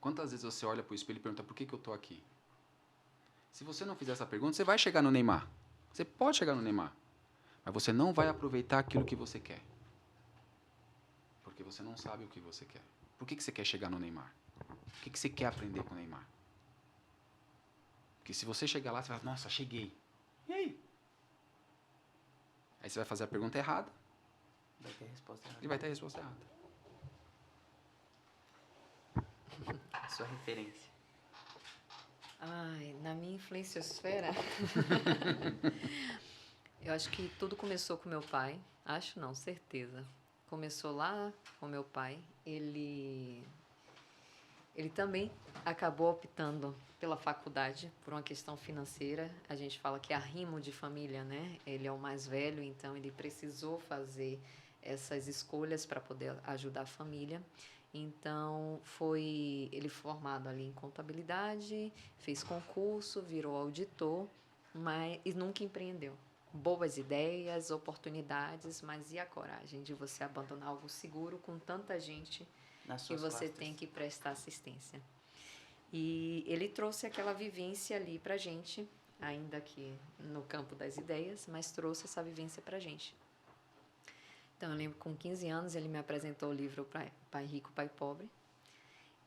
Quantas vezes você olha para o espelho e pergunta por que eu estou aqui? Se você não fizer essa pergunta, você vai chegar no Neymar. Você pode chegar no Neymar. Mas você não vai aproveitar aquilo que você quer. Porque você não sabe o que você quer. Por que você quer chegar no Neymar? O que você quer aprender com o Neymar? Porque se você chegar lá, você vai falar, nossa, cheguei. E aí? Aí você vai fazer a pergunta errada Vai ter a resposta errada. e vai ter a resposta errada. Sua referência. Ai, na minha influenciosfera, eu acho que tudo começou com meu pai. Acho não, certeza. Começou lá com meu pai. Ele também acabou optando pela faculdade por uma questão financeira. A gente fala que é arrimo de família, né? Ele é o mais velho, então ele precisou fazer essas escolhas para poder ajudar a família. Então, foi ele formado ali em contabilidade, fez concurso, virou auditor, mas e nunca empreendeu. Boas ideias, oportunidades, mas e a coragem de você abandonar algo seguro com tanta gente Nas que suas você costas. tem que prestar assistência? E ele trouxe aquela vivência ali pra gente, ainda que no campo das ideias, mas trouxe essa vivência pra gente. Então, eu lembro que com 15 anos ele me apresentou o livro Pai Rico, Pai Pobre.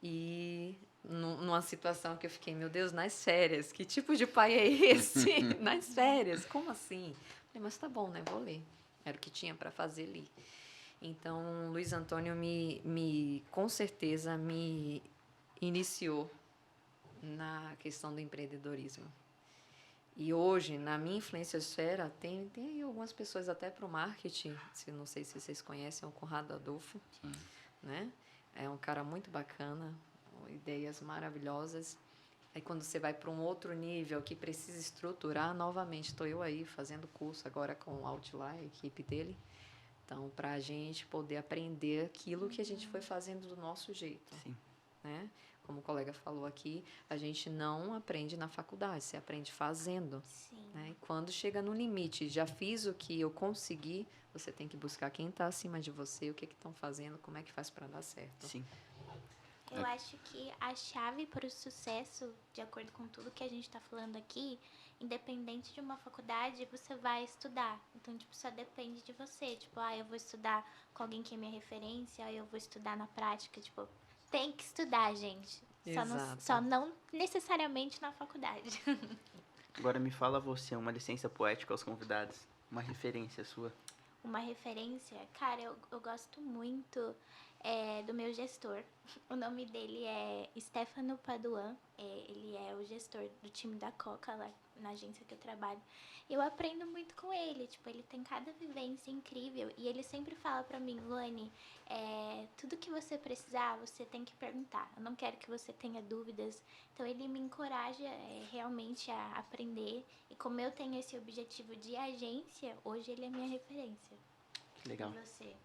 E numa situação que eu fiquei, meu Deus, nas férias, que tipo de pai é esse? Nas férias, como assim? Falei, mas tá bom, né? Vou ler. Era o que tinha para fazer ali. Então, Luiz Antônio com certeza me iniciou na questão do empreendedorismo. E hoje, na minha influenciosfera, tem aí algumas pessoas até para o marketing, não sei se vocês conhecem, o Conrado Adolfo, né? É um cara muito bacana, ideias maravilhosas. Aí quando você vai para um outro nível que precisa estruturar, novamente estou eu aí fazendo curso agora com o Outlier, a equipe dele. Então, para a gente poder aprender aquilo que a gente foi fazendo do nosso jeito. Sim. Né? Como o colega falou aqui, a gente não aprende na faculdade, você aprende fazendo. Sim. Né? E quando chega no limite, já fiz o que eu consegui, você tem que buscar quem está acima de você, o que estão fazendo, como é que faz para dar certo. Sim. Eu acho que a chave para o sucesso, de acordo com tudo que a gente está falando aqui, independente de uma faculdade, você vai estudar. Então, tipo, só depende de você. Tipo, eu vou estudar com alguém que é minha referência, eu vou estudar na prática. Tipo, tem que estudar, gente. Exato. Só não necessariamente na faculdade. Agora me fala você, uma licença poética aos convidados. Uma referência sua. Uma referência, cara, eu gosto muito do meu gestor. O nome dele é Stefano Paduan. Ele é o gestor do time da Coca lá na agência que eu trabalho. Eu aprendo muito com ele, tipo, ele tem cada vivência incrível e ele sempre fala pra mim, Luane, tudo que você precisar, você tem que perguntar. Eu não quero que você tenha dúvidas. Então ele me encoraja realmente a aprender. E como eu tenho esse objetivo de agência, hoje ele é minha referência. Que legal. E você?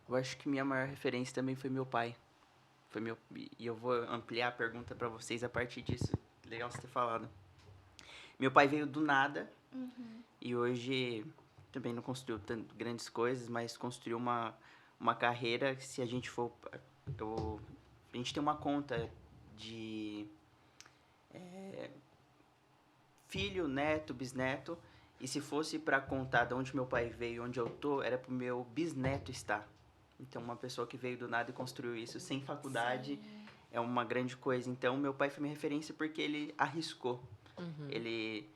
Eu acho que minha maior referência também foi meu pai. E eu vou ampliar a pergunta pra vocês a partir disso. Legal você ter falado. Meu pai veio do nada e hoje também não construiu tanto grandes coisas, mas construiu uma carreira que, se a gente for... a gente tem uma conta de filho, neto, bisneto, e se fosse para contar de onde meu pai veio, onde eu tô, era pro meu bisneto estar. Então, uma pessoa que veio do nada e construiu isso sem faculdade é uma grande coisa. Então, meu pai foi minha referência porque ele arriscou. Ele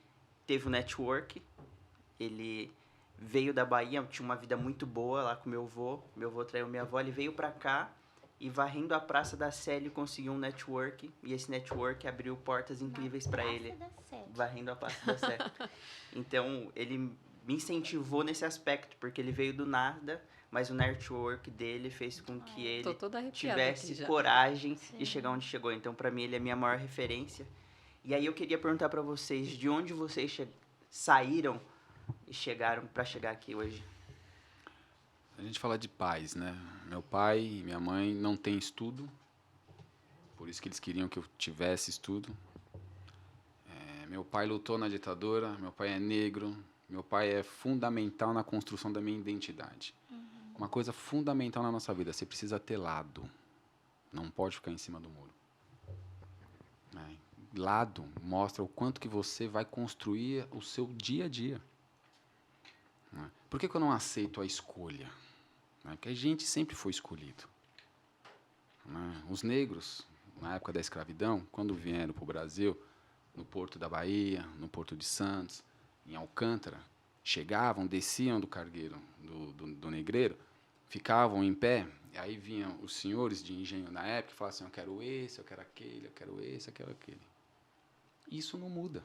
teve um network, ele veio da Bahia, tinha uma vida muito boa lá com meu avô traiu minha avó, ele veio pra cá e varrendo a Praça da Sé ele conseguiu um network e esse network abriu portas incríveis pra ele. Varrendo a Praça da Sé. Então, ele me incentivou nesse aspecto, porque ele veio do nada, mas o network dele fez com que ele tivesse coragem de chegar onde chegou. Então, pra mim, ele é a minha maior referência. E aí eu queria perguntar pra vocês, de onde vocês saíram e chegaram pra chegar aqui hoje? A gente fala de pais, né? Meu pai e minha mãe não têm estudo, por isso que eles queriam que eu tivesse estudo. Meu pai lutou na ditadura, meu pai é negro, meu pai é fundamental na construção da minha identidade. Uma coisa fundamental na nossa vida, você precisa ter lado, não pode ficar em cima do muro. Lado mostra o quanto que você vai construir o seu dia a dia. Por que eu não aceito a escolha? Porque a gente sempre foi escolhido. né? Os negros, na época da escravidão, quando vieram para o Brasil, no Porto da Bahia, no Porto de Santos, em Alcântara, chegavam, desciam do cargueiro, do negreiro, ficavam em pé, e aí vinham os senhores de engenho na época e falavam assim, eu quero esse, eu quero aquele, eu quero esse, eu quero aquele. Isso não muda.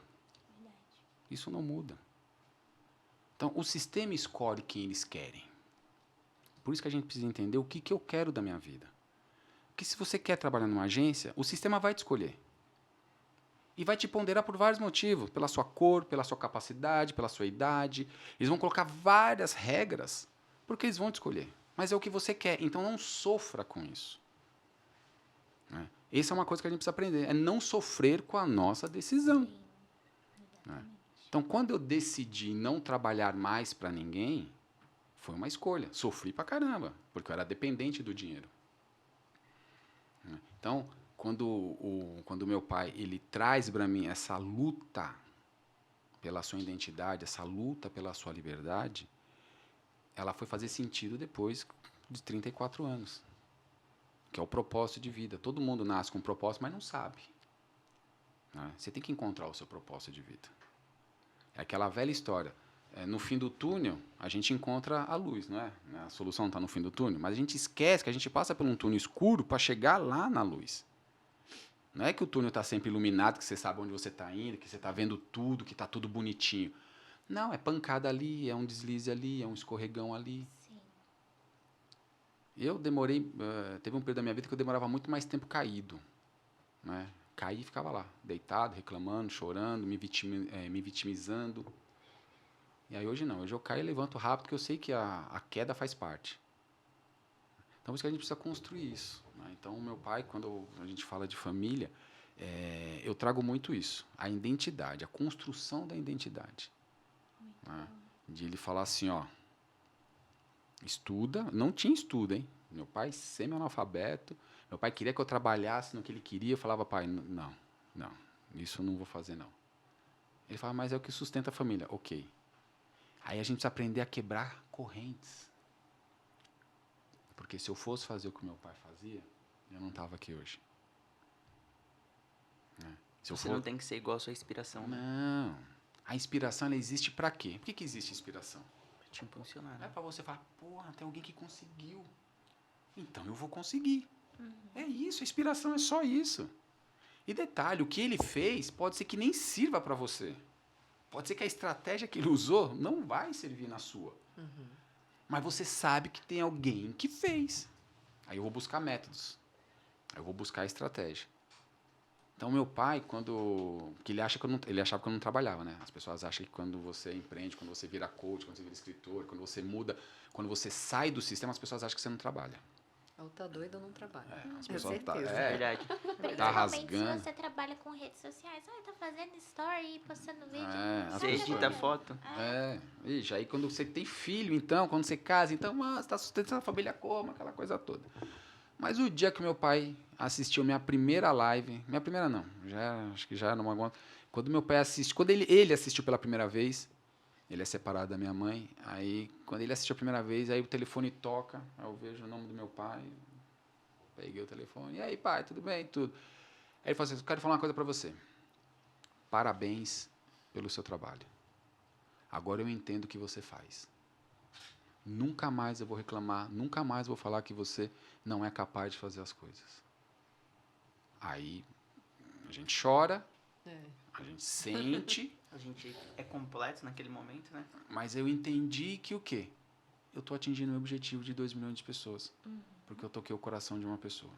Isso não muda. Então, o sistema escolhe quem eles querem. Por isso que a gente precisa entender o que eu quero da minha vida. Porque se você quer trabalhar numa agência, o sistema vai te escolher. E vai te ponderar por vários motivos. Pela sua cor, pela sua capacidade, pela sua idade. Eles vão colocar várias regras porque eles vão te escolher. Mas é o que você quer. Então não sofra com isso. Né? Essa é uma coisa que a gente precisa aprender. É não sofrer com a nossa decisão. Né? Então, quando eu decidi não trabalhar mais para ninguém, foi uma escolha. Sofri pra caramba, porque eu era dependente do dinheiro. Né? Então, quando meu pai ele traz para mim essa luta pela sua identidade, essa luta pela sua liberdade, ela foi fazer sentido depois de 34 anos, que é o propósito de vida. Todo mundo nasce com um propósito, mas não sabe. Né? Você tem que encontrar o seu propósito de vida. É aquela velha história. No fim do túnel, a gente encontra a luz, não é? A solução está no fim do túnel, mas a gente esquece que a gente passa por um túnel escuro para chegar lá na luz. Não é que o túnel está sempre iluminado, que você sabe onde você está indo, que você está vendo tudo, que está tudo bonitinho. Não, é pancada ali, é um deslize ali, é um escorregão ali. Sim. Eu demorei... teve um período da minha vida que eu demorava muito mais tempo caído. Né? Caí e ficava lá, deitado, reclamando, chorando, me vitimizando. E aí hoje não, hoje eu caio e levanto rápido, porque eu sei que a queda faz parte. Então, por isso que a gente precisa construir isso. Né? Então, o meu pai, quando a gente fala de família, eu trago muito isso. A identidade, a construção da identidade. Né? De ele falar assim, ó, estuda, não tinha estudo, hein? Meu pai semi-analfabeto, meu pai queria que eu trabalhasse no que ele queria, eu falava, pai, não, isso eu não vou fazer, não. Ele falava, mas é o que sustenta a família. Ok. Aí a gente precisa aprender a quebrar correntes. Porque se eu fosse fazer o que meu pai fazia, eu não estava aqui hoje. Né? Você não tem que ser igual a sua inspiração. Né? Não. A inspiração, ela existe para quê? Por que existe inspiração? Pra te impulsionar. É para você falar, porra, tem alguém que conseguiu. Então eu vou conseguir. É isso, a inspiração é só isso. E detalhe, o que ele fez pode ser que nem sirva para você. Pode ser que a estratégia que ele usou não vai servir na sua. Mas você sabe que tem alguém que fez. Aí eu vou buscar métodos. Aí eu vou buscar a estratégia. Então, meu pai, que ele achava que eu não trabalhava, né? As pessoas acham que quando você empreende, quando você vira coach, quando você vira escritor, quando você muda, quando você sai do sistema, as pessoas acham que você não trabalha. Ou tá doido ou não trabalha. As Com pessoas certeza. Verdade. Principalmente rasgando. se você trabalha com redes sociais. Tá fazendo story, postando vídeo. As Você edita pessoas- foto. Ixi, aí quando você tem filho, então, quando você casa, então, você está sustentando a família como, aquela coisa toda. Mas o dia que meu pai assistiu minha primeira live, minha primeira não, acho que já era uma... Quando meu pai assistiu, quando ele assistiu pela primeira vez, ele é separado da minha mãe, aí quando ele assistiu a primeira vez, aí o telefone toca, aí eu vejo o nome do meu pai, peguei o telefone, e aí pai, tudo bem? Tudo. Aí ele falou assim, eu quero falar uma coisa para você, parabéns pelo seu trabalho, agora eu entendo o que você faz. Nunca mais eu vou reclamar, nunca mais vou falar que você não é capaz de fazer as coisas. Aí a gente chora, a gente sente, A gente é completo naquele momento, né? mas eu entendi que o quê? Eu estou atingindo o meu objetivo de 2 milhões de pessoas, porque eu toquei o coração de uma pessoa.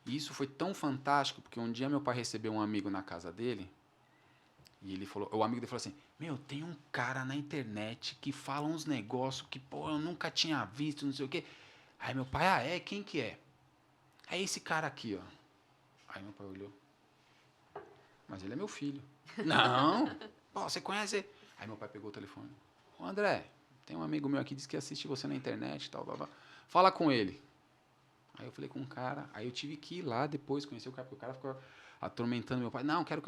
E isso foi tão fantástico, porque um dia meu pai recebeu um amigo na casa dele, e ele falou, o amigo dele falou assim, tem um cara na internet que fala uns negócios que, eu nunca tinha visto, não sei o quê. Aí meu pai, quem que é? É esse cara aqui, ó. Aí meu pai olhou. Mas ele é meu filho. Não. Você conhece? Aí meu pai pegou o telefone. Ô André, tem um amigo meu aqui que diz que assiste você na internet e tal, blá, blá. Fala com ele. Aí eu falei com o cara. Aí eu tive que ir lá depois conhecer o cara, porque o cara ficou atormentando meu pai. Não, quero...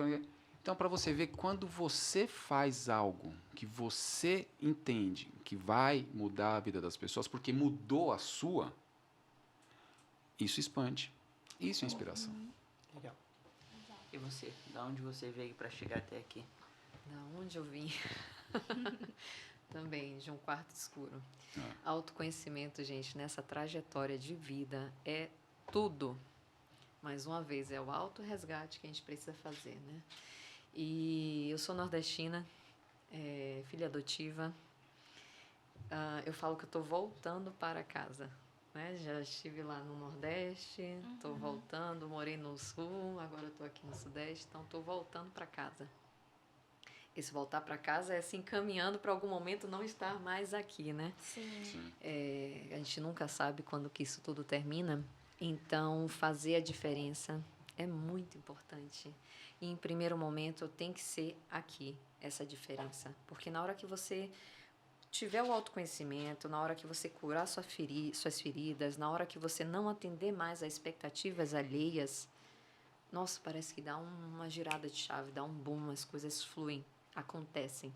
Então, para você ver, quando você faz algo que você entende que vai mudar a vida das pessoas, porque mudou a sua, isso expande. Isso é inspiração. Legal. E você? Da onde você veio para chegar até aqui? Da onde eu vim? Também, de um quarto escuro. É. Autoconhecimento, gente, nessa trajetória de vida é tudo. Mais uma vez, é o autorresgate que a gente precisa fazer, né? E eu sou nordestina, filha adotiva. Eu falo que eu estou voltando para casa, né? Já estive lá no Nordeste, estou voltando, morei no Sul, agora estou aqui no Sudeste, então estou voltando para casa. Esse voltar para casa é se encaminhando para algum momento não estar mais aqui, né? Sim. A gente nunca sabe quando que isso tudo termina, então fazer a diferença é muito importante. E em primeiro momento tem que ser aqui essa diferença, porque na hora que você tiver o autoconhecimento, na hora que você curar suas feridas, na hora que você não atender mais a expectativas alheias, nossa, parece que dá uma girada de chave, dá um boom, as coisas fluem, acontecem.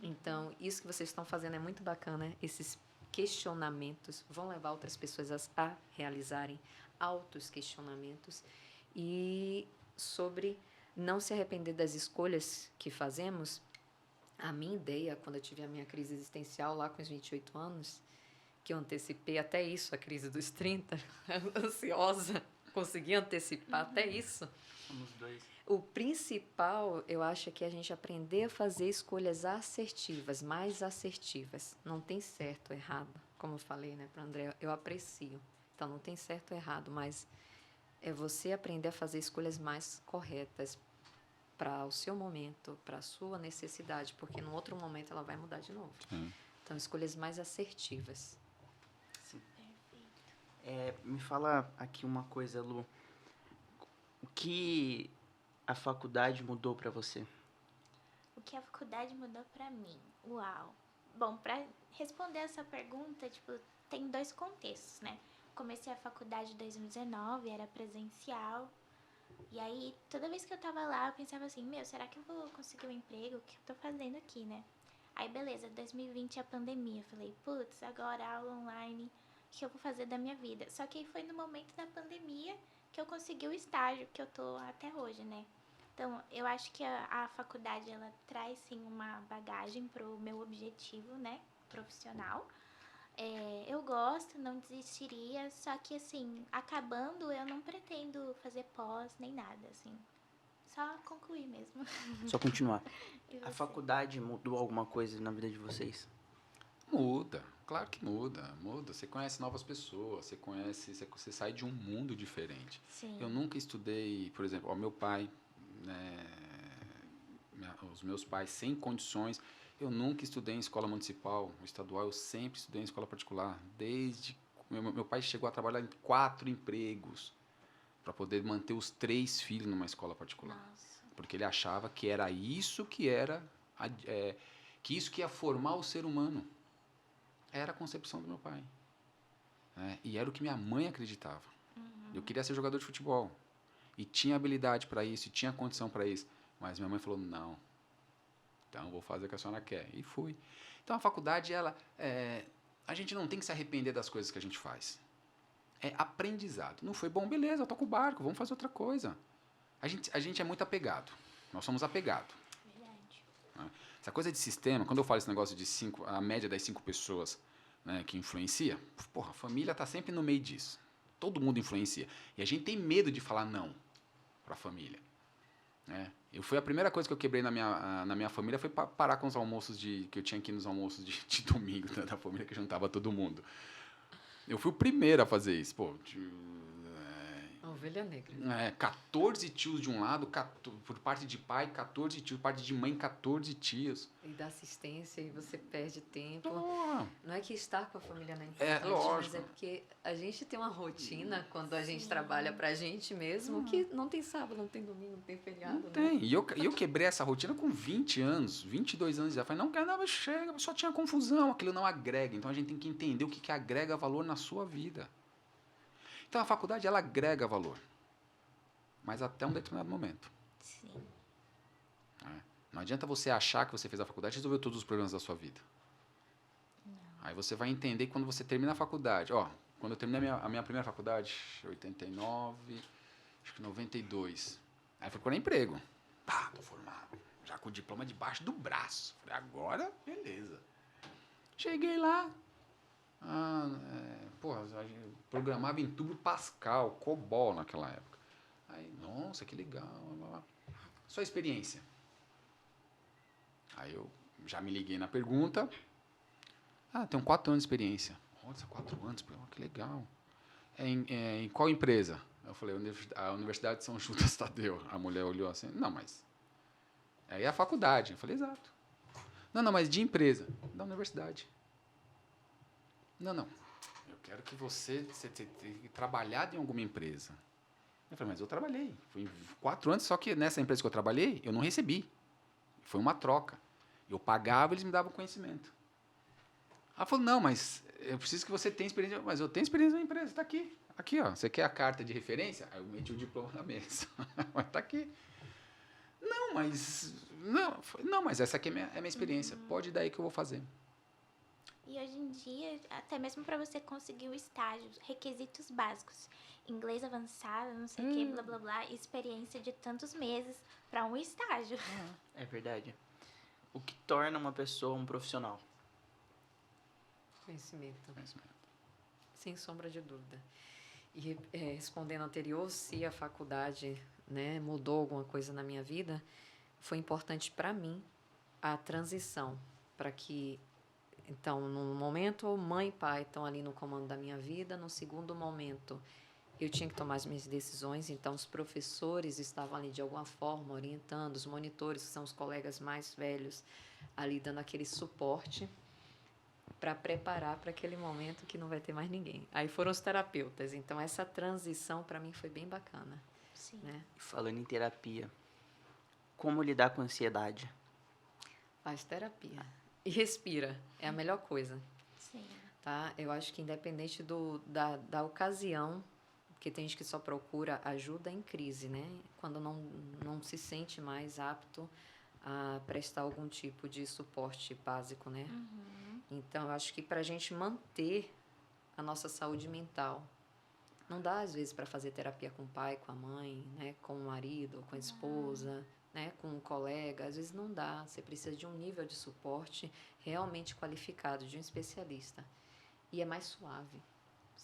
Então, isso que vocês estão fazendo é muito bacana, esses questionamentos vão levar outras pessoas a realizarem altos questionamentos e sobre não se arrepender das escolhas que fazemos. A minha ideia, quando eu tive a minha crise existencial lá com os 28 anos, que eu antecipei até isso, a crise dos 30, ansiosa, consegui antecipar até isso. Somos dois. O principal, eu acho, é que a gente aprender a fazer escolhas assertivas, mais assertivas. Não tem certo ou errado, como eu falei, né, para o André, eu aprecio. Então, não tem certo ou errado, mas é você aprender a fazer escolhas mais corretas para o seu momento, para a sua necessidade, porque no outro momento ela vai mudar de novo. Então, escolhas mais assertivas. Sim. Perfeito. Me fala aqui uma coisa, Lu. O que a faculdade mudou para você? O que a faculdade mudou pra mim? Uau! Bom, pra responder essa pergunta, tipo, tem dois contextos, né? Comecei a faculdade em 2019, era presencial. E aí, toda vez que eu tava lá, eu pensava assim, será que eu vou conseguir um emprego? O que eu tô fazendo aqui, né? Aí, beleza, 2020 é a pandemia. Eu falei, putz, agora aula online, o que eu vou fazer da minha vida? Só que aí foi no momento da pandemia que eu consegui o estágio que eu tô até hoje, né? Então, eu acho que a faculdade, ela traz, sim, uma bagagem pro meu objetivo, né, profissional. Eu gosto, não desistiria, só que, assim, acabando, eu não pretendo fazer pós nem nada, assim. Só concluir mesmo. Só continuar. E A você? faculdade mudou alguma coisa na vida de vocês? Muda, claro que muda. Você conhece novas pessoas, você sai de um mundo diferente. Sim. Eu nunca estudei, por exemplo, meu pai, né, os meus pais sem condições, eu nunca estudei em escola municipal, estadual, eu sempre estudei em escola particular. Desde meu pai chegou a trabalhar em 4 empregos para poder manter os 3 filhos numa escola particular. Nossa. Porque ele achava que era isso que que isso que ia formar o ser humano. Era a concepção do meu pai. Né? E era o que minha mãe acreditava. Eu queria ser jogador de futebol. E tinha habilidade para isso, e tinha condição para isso. Mas minha mãe falou, não. Então, vou fazer o que a senhora quer. E fui. Então, a faculdade, a gente não tem que se arrepender das coisas que a gente faz. É aprendizado. Não foi bom, beleza, toca o barco, vamos fazer outra coisa. A gente é muito apegado. Nós somos apegados. Verdade. Né? Essa coisa de sistema, quando eu falo esse negócio de a média das 5 pessoas, né, que influencia, porra, a família está sempre no meio disso. Todo mundo influencia. E a gente tem medo de falar não para a família. Né? Foi a primeira coisa que eu quebrei na minha família, foi parar com os almoços que eu tinha aqui nos almoços de domingo, né, da família, que juntava todo mundo. Eu fui o primeiro a fazer isso. Pô, A ovelha negra. 14 tios de um lado, por parte de pai, 14 tios, por parte de mãe, 14 tios. E dá assistência e você perde tempo. Oh. Não é que estar com a família não é importante, lógico. mas é porque a gente tem uma rotina quando a gente trabalha pra gente mesmo, que não tem sábado, não tem domingo, não tem feriado. Não tem. E eu quebrei essa rotina com 20 anos, 22 anos já. Falei, não quero nada, chega, só tinha confusão, aquilo não agrega. Então a gente tem que entender o que agrega valor na sua vida. Então a faculdade, ela agrega valor. Mas até um determinado momento. Sim. Não adianta você achar que você fez a faculdade e resolveu todos os problemas da sua vida. Não. Aí você vai entender quando você termina a faculdade. quando eu terminei a minha primeira faculdade, 89, acho que 92. Aí fui procurar emprego. Pá, tô formado. Já com o diploma debaixo do braço. Falei, agora, beleza. Cheguei lá. A gente programava em tubo Pascal, COBOL naquela época. Aí, nossa, que legal. Blá, blá. Sua experiência. Aí eu já me liguei na pergunta. Tenho 4 anos de experiência. Nossa, 4 anos, que legal. Em qual empresa? Eu falei, a Universidade de São Judas Tadeu. A mulher olhou assim, não, mas... Aí é a faculdade. Eu falei, exato. Não, mas de empresa. Da universidade. Não. Eu quero que você tenha trabalhado em alguma empresa. Eu falei, mas eu trabalhei. Foi 4 anos, só que nessa empresa que eu trabalhei, eu não recebi. Foi uma troca. Eu pagava, eles me davam conhecimento. Ela falou, não, mas eu preciso que você tenha experiência. Mas eu tenho experiência na empresa, está aqui. Aqui, ó. Você quer a carta de referência? Aí eu meti o diploma na mesa. Mas está aqui. Não, mas essa aqui é minha experiência. Pode ir daí que eu vou fazer. E hoje em dia, até mesmo para você conseguir o estágio, requisitos básicos, inglês avançado, não sei o que, blá blá blá, experiência de tantos meses para um estágio. É verdade. O que torna uma pessoa um profissional? Conhecimento. Sem sombra de dúvida. E respondendo ao anterior, se a faculdade, né, mudou alguma coisa na minha vida, foi importante para mim a transição, para que, então, num momento, mãe e pai estão ali no comando da minha vida, no segundo momento, eu tinha que tomar as minhas decisões, então os professores estavam ali de alguma forma orientando, os monitores, que são os colegas mais velhos, ali dando aquele suporte para preparar para aquele momento que não vai ter mais ninguém. Aí foram os terapeutas, então essa transição para mim foi bem bacana. Sim. Né? E falando em terapia, como lidar com a ansiedade? Faz terapia e respira, é a melhor coisa. Sim. Tá? Eu acho que independente da ocasião, porque tem gente que só procura ajuda em crise, né? Quando não se sente mais apto a prestar algum tipo de suporte básico, né? Então, eu acho que para a gente manter a nossa saúde mental, não dá, às vezes, para fazer terapia com o pai, com a mãe, né? Com o marido, com a esposa, né? Com um colega. Às vezes não dá. Você precisa de um nível de suporte realmente qualificado, de um especialista. E é mais suave.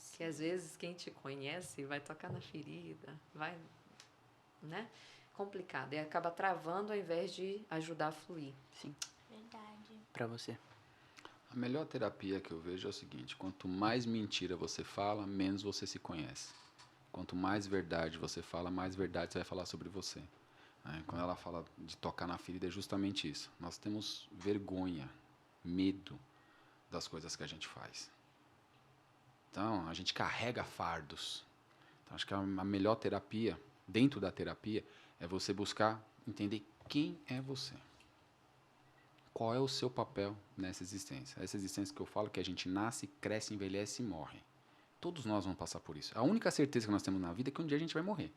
Porque, às vezes, quem te conhece vai tocar na ferida, vai, né? Complicado. E acaba travando ao invés de ajudar a fluir. Sim. Verdade. Pra você. A melhor terapia que eu vejo é o seguinte: quanto mais mentira você fala, menos você se conhece. Quanto mais verdade você fala, mais verdade você vai falar sobre você. Quando ela fala de tocar na ferida, é justamente isso. Nós temos vergonha, medo das coisas que a gente faz. Então, a gente carrega fardos. Então, acho que a melhor terapia, dentro da terapia, é você buscar entender quem é você. Qual é o seu papel nessa existência? Essa existência que eu falo que a gente nasce, cresce, envelhece e morre. Todos nós vamos passar por isso. A única certeza que nós temos na vida é que um dia a gente vai morrer.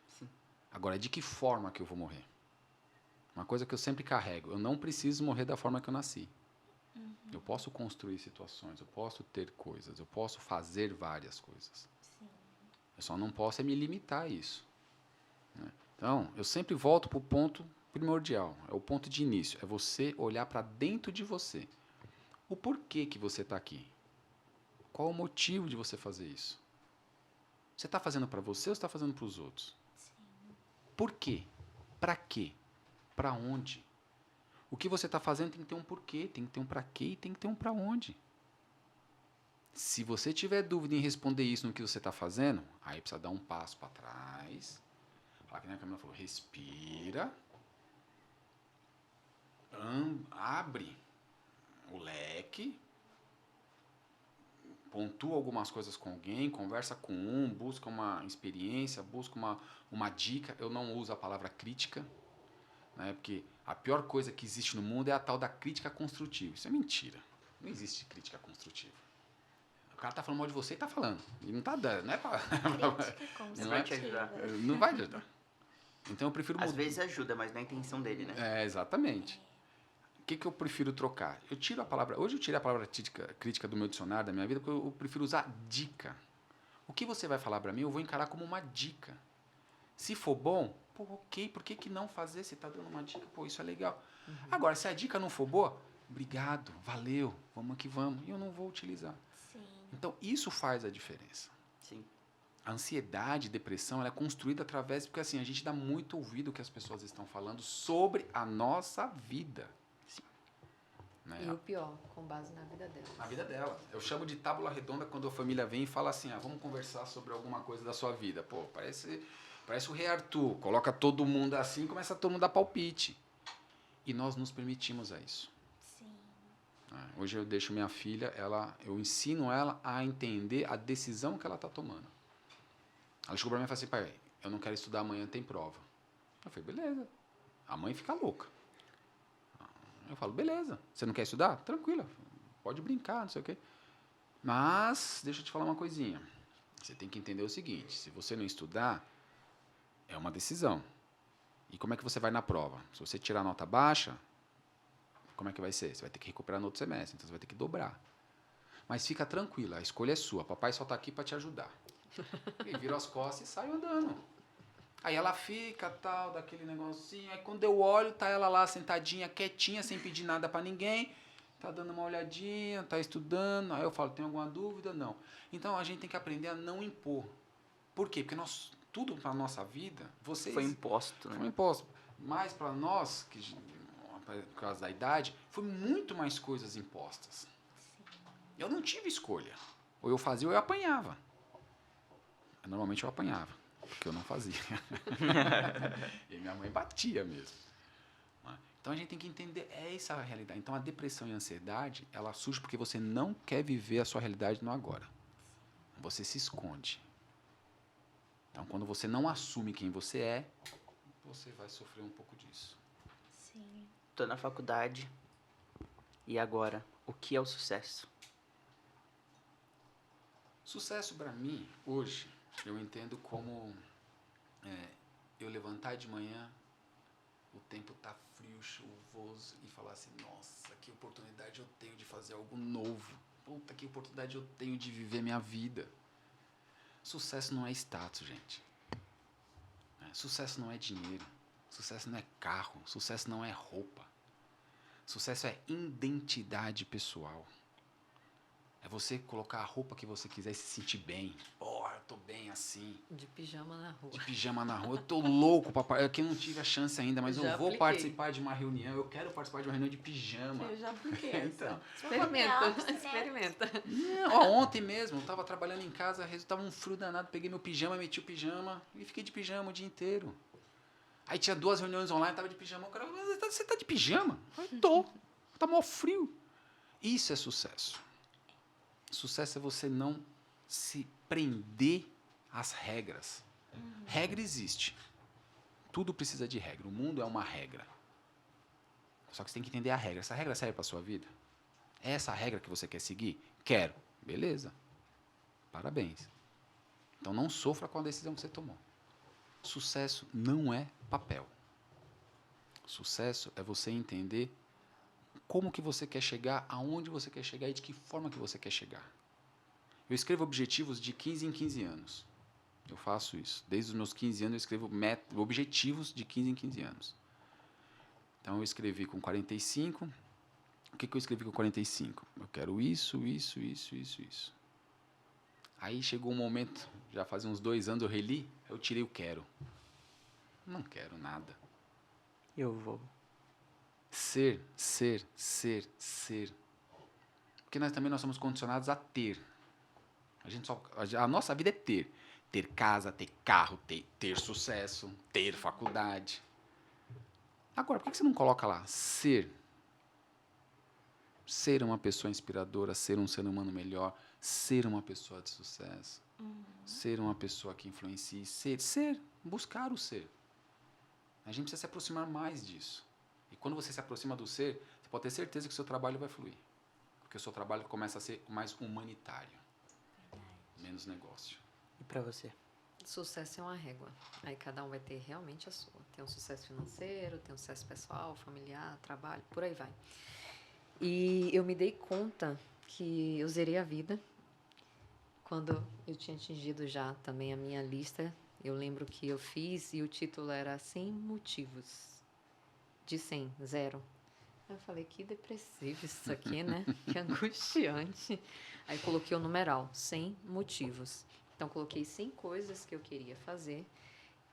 Sim. Agora, de que forma que eu vou morrer? Uma coisa que eu sempre carrego: eu não preciso morrer da forma que eu nasci. Eu posso construir situações, eu posso ter coisas, eu posso fazer várias coisas. Sim. Eu só não posso me limitar a isso. Né? Então, eu sempre volto para o ponto primordial, é o ponto de início, é você olhar para dentro de você. O porquê que você está aqui? Qual o motivo de você fazer isso? Você está fazendo para você ou está fazendo para os outros? Sim. Por quê? Para quê? Para onde? O que você está fazendo tem que ter um porquê, tem que ter um para quê e tem que ter um para onde. Se você tiver dúvida em responder isso no que você está fazendo, aí precisa dar um passo para trás. Falar que nem a Camila falou, respira. Abre o leque, pontua algumas coisas com alguém, conversa com busca uma experiência, busca uma dica. Eu não uso a palavra crítica, né, porque a pior coisa que existe no mundo é a tal da crítica construtiva. Isso é mentira. Não existe crítica construtiva. O cara tá falando mal de você e tá falando. E não tá dando, não é pra... Crítica Não vai te ajudar. construtiva. Não vai ajudar. Então eu prefiro Às vezes ajuda, mas não é a intenção dele, né? exatamente. O que eu prefiro trocar? Hoje eu tirei a palavra crítica do meu dicionário, da minha vida, porque eu prefiro usar dica. O que você vai falar para mim, eu vou encarar como uma dica. Se for bom, pô, ok, por que não fazer? Você tá dando uma dica, pô, isso é legal. Agora, se a dica não for boa, obrigado, valeu, vamos que vamos, e eu não vou utilizar. Sim. Então, isso faz a diferença. Sim. A ansiedade, depressão, ela é construída através, porque assim, a gente dá muito ouvido ao que as pessoas estão falando sobre a nossa vida. Né? E o pior, com base na vida dela. Na vida dela. Eu chamo de tábula redonda quando a família vem e fala assim, vamos conversar sobre alguma coisa da sua vida. Pô, parece o Rei Arthur, coloca todo mundo assim e começa todo mundo a dar palpite. E nós nos permitimos a isso. Sim. Hoje eu deixo minha filha, eu ensino ela a entender a decisão que ela está tomando. Ela chegou pra mim e falou assim, pai, eu não quero estudar, amanhã tem prova. Eu falei, beleza. A mãe fica louca. Eu falo, beleza. Você não quer estudar? Tranquila. Pode brincar, não sei o quê. Mas, deixa eu te falar uma coisinha. Você tem que entender o seguinte, se você não estudar, é uma decisão. E como é que você vai na prova? Se você tirar nota baixa, como é que vai ser? Você vai ter que recuperar no outro semestre, então você vai ter que dobrar. Mas fica tranquila, a escolha é sua. Papai só está aqui para te ajudar. E vira as costas e sai andando. Aí ela fica, tal, daquele negocinho. Aí quando eu olho, tá ela lá sentadinha, quietinha, sem pedir nada pra ninguém. Tá dando uma olhadinha, tá estudando. Aí eu falo, tem alguma dúvida? Não. Então a gente tem que aprender a não impor. Por quê? Porque tudo pra nossa vida, vocês... Foi imposto, né? Foi imposto. Mas pra nós, por causa da idade, foi muito mais coisas impostas. Eu não tive escolha. Ou eu fazia ou eu apanhava. Normalmente eu apanhava, porque eu não fazia. E minha mãe batia mesmo. Então a gente tem que entender essa a realidade. Então a depressão e a ansiedade, ela surge porque você não quer viver a sua realidade no agora. Você se esconde. Então quando você não assume quem você é, você vai sofrer um pouco disso. Sim. Tô na faculdade. E agora, o que é o sucesso? Sucesso para mim, hoje, eu entendo como eu levantar de manhã, o tempo tá frio, chuvoso, e falar assim, nossa, que oportunidade eu tenho de fazer algo novo. Puta, que oportunidade eu tenho de viver minha vida. Sucesso não é status, gente. Sucesso não é dinheiro. Sucesso não é carro. Sucesso não é roupa. Sucesso é identidade pessoal. É você colocar a roupa que você quiser e se sentir bem. Porra, eu tô bem assim. De pijama na rua. De pijama na rua. Eu tô louco, papai. Eu que não tive a chance ainda, mas Já eu vou apliquei. participar de uma reunião. Eu quero participar de uma reunião de pijama. Eu já apliquei Então. Experimenta, Home office, né? experimenta. Ontem mesmo, eu tava trabalhando em casa, resultava um frio danado. Peguei meu pijama, meti o pijama e fiquei de pijama o dia inteiro. Aí tinha 2 reuniões online, tava de pijama. O cara falou, você tá de pijama? Eu tô. Tá mó frio. Isso é sucesso. Sucesso é você não se prender às regras. Regra existe. Tudo precisa de regra. O mundo é uma regra. Só que você tem que entender a regra. Essa regra serve para sua vida? É essa a regra que você quer seguir? Quero. Beleza. Parabéns. Então não sofra com a decisão que você tomou. Sucesso não é papel. Sucesso é você entender como que você quer chegar, aonde você quer chegar e de que forma que você quer chegar. Eu escrevo objetivos de 15 em 15 anos. Eu faço isso. Desde os meus 15 anos eu escrevo objetivos de 15 em 15 anos. Então eu escrevi com 45. O que eu escrevi com 45? Eu quero isso. Aí chegou um momento, já faz uns 2 anos eu reli, eu tirei o quero. Não quero nada. Eu vou. Ser. Porque nós somos condicionados a ter. A nossa vida é ter. Ter casa, ter carro, ter sucesso, ter faculdade. Agora, por que você não coloca lá ser? Ser uma pessoa inspiradora, ser um ser humano melhor, ser uma pessoa de sucesso, ser uma pessoa que influencie, ser, buscar o ser. A gente precisa se aproximar mais disso. E quando você se aproxima do ser, você pode ter certeza que o seu trabalho vai fluir. Porque o seu trabalho começa a ser mais humanitário. Menos negócio. E pra você? Sucesso é uma régua. Aí cada um vai ter realmente a sua. Tem um sucesso financeiro, tem um sucesso pessoal, familiar, trabalho, por aí vai. E eu me dei conta que eu zerei a vida Quando eu tinha atingido já também a minha lista, eu lembro que eu fiz e o título era 100 motivos. De 100, zero. Aí eu falei, que depressivo isso aqui, né? Que angustiante. Aí coloquei o numeral, 100 motivos. Então, coloquei 100 coisas que eu queria fazer.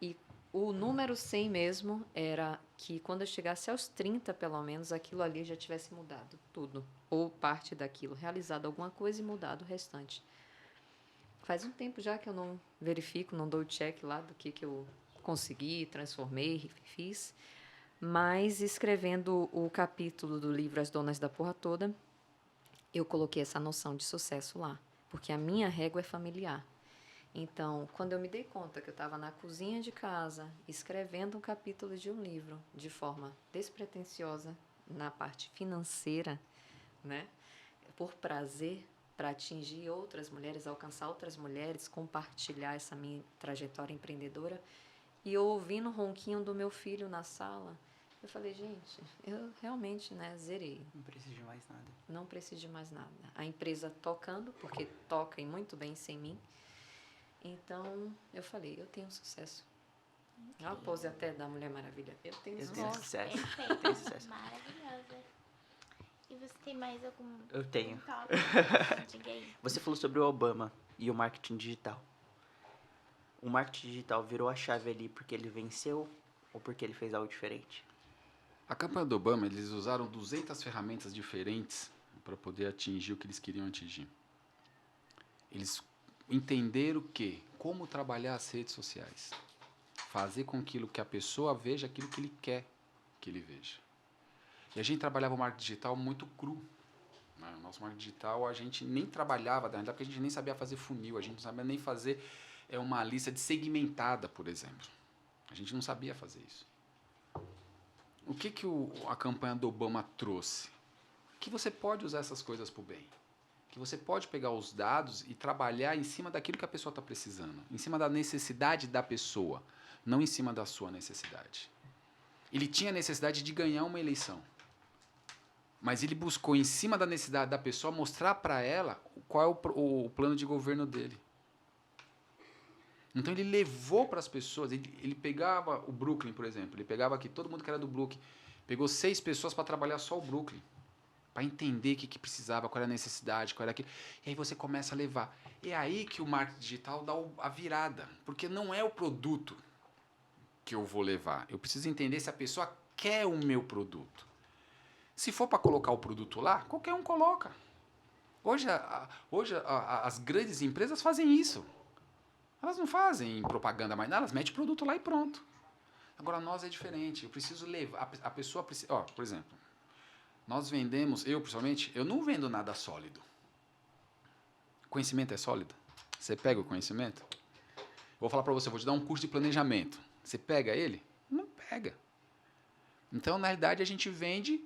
E o número 100 mesmo era que quando eu chegasse aos 30, pelo menos, aquilo ali já tivesse mudado tudo. Ou parte daquilo, realizado alguma coisa e mudado o restante. Faz um tempo já que eu não verifico, não dou o check lá do que eu consegui, transformei, fiz. Mas escrevendo o capítulo do livro As Donas da Porra Toda, eu coloquei essa noção de sucesso lá. Porque a minha régua é familiar. Então, quando eu me dei conta que eu estava na cozinha de casa, escrevendo um capítulo de um livro de forma despretensiosa, na parte financeira, né? Por prazer, para atingir outras mulheres, alcançar outras mulheres, compartilhar essa minha trajetória empreendedora. E eu ouvindo o ronquinho do meu filho na sala, eu falei, gente, eu realmente, né, zerei. Não preciso de mais nada. Não preciso de mais nada. A empresa tocando, porque toca e muito bem sem mim. Então, eu falei, eu tenho sucesso. Okay. A pose até da Mulher Maravilha. Eu tenho sucesso. Perfeito. Tenho sucesso. Maravilhosa. E você tem mais algum Eu tenho. tópico? Diga aí. Você falou sobre o Obama e o marketing digital. O marketing digital virou a chave ali porque ele venceu ou porque ele fez algo diferente? A campanha do Obama, eles usaram 200 ferramentas diferentes para poder atingir o que eles queriam atingir. Eles entenderam como trabalhar as redes sociais. Fazer com que a pessoa veja aquilo que ele quer que ele veja. E a gente trabalhava o marketing digital muito cru. Né? O nosso marketing digital, a gente nem trabalhava, na verdade, porque a gente nem sabia fazer funil, a gente não sabia nem fazer uma lista de segmentada, por exemplo. A gente não sabia fazer isso. O que a campanha do Obama trouxe? Que você pode usar essas coisas para o bem. Que você pode pegar os dados e trabalhar em cima daquilo que a pessoa está precisando. Em cima da necessidade da pessoa, não em cima da sua necessidade. Ele tinha necessidade de ganhar uma eleição. Mas ele buscou, em cima da necessidade da pessoa, mostrar para ela qual é o plano de governo dele. Então ele levou para as pessoas, ele pegava o Brooklyn, por exemplo, ele pegava aqui todo mundo que era do Brooklyn, pegou 6 pessoas para trabalhar só o Brooklyn, para entender o que precisava, qual era a necessidade, qual era aquilo. E aí você começa a levar. É aí que o marketing digital dá a virada, porque não é o produto que eu vou levar. Eu preciso entender se a pessoa quer o meu produto. Se for para colocar o produto lá, qualquer um coloca. Hoje as grandes empresas fazem isso. Elas não fazem propaganda mais nada, elas metem o produto lá e pronto. Agora, nós é diferente. Eu preciso levar... A pessoa precisa... por exemplo, nós vendemos... Eu, principalmente, eu não vendo nada sólido. Conhecimento é sólido? Você pega o conhecimento? Vou falar para você, vou te dar um curso de planejamento. Você pega ele? Não pega. Então, na realidade, a gente vende